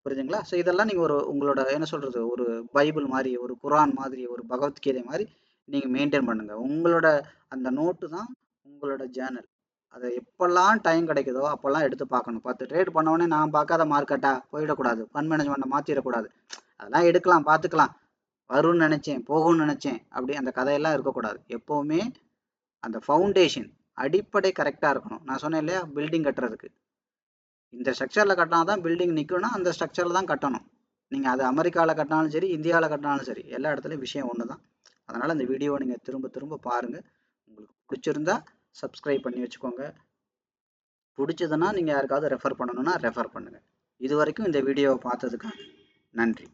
புரியுதுங்களா? ஸோ இதெல்லாம் நீங்கள் உங்களோட என்ன சொல்கிறது, ஒரு பைபிள் மாதிரி, ஒரு குரான் மாதிரி, ஒரு பகவத்கீதை மாதிரி நீங்கள் மெயின்டைன் பண்ணுங்கள். உங்களோட அந்த நோட்டு தான் உங்களோட ஜேர்னல். அதை எப்போல்லாம் டைம் கிடைக்குதோ அப்போல்லாம் எடுத்து பார்க்கணும். 10 ட்ரேட் பண்ணோடனே நான் பார்க்காத மார்க்கெட்டாக போயிடக்கூடாது, ஃபண்ட் மேனேஜ்மெண்ட்டை மாற்றிடக்கூடாது. அதெல்லாம் எடுக்கலாம், பார்த்துக்கலாம், வரும்னு நினச்சேன், போகும்னு நினச்சேன், அப்படி அந்த கதையெல்லாம் இருக்கக்கூடாது. எப்போவுமே அந்த ஃபவுண்டேஷன் அடிப்படை கரெக்டாக இருக்கணும். நான் சொன்னேன் இல்லையா, பில்டிங் கட்டுறதுக்கு இந்த ஸ்ட்ரக்சரில் கட்டினா தான் பில்டிங் நிற்கும்னா அந்த ஸ்ட்ரக்சரில் தான் கட்டணும். நீங்கள் அது அமெரிக்காவில் கட்டினாலும் சரி, இந்தியாவில் கட்டினாலும் சரி, எல்லா இடத்துலையும் விஷயம் ஒன்று தான். அதனால் இந்த வீடியோவை நீங்கள் திரும்ப திரும்ப பாருங்கள். உங்களுக்கு பிடிச்சிருந்தா சப்ஸ்கிரைப் பண்ணி வச்சுக்கோங்க. பிடிச்சதுன்னா நீங்கள் யாருக்காவது ரெஃபர் பண்ணணுன்னா ரெஃபர் பண்ணுங்கள். இது வரைக்கும் இந்த வீடியோவை பார்த்ததுக்கு நன்றி.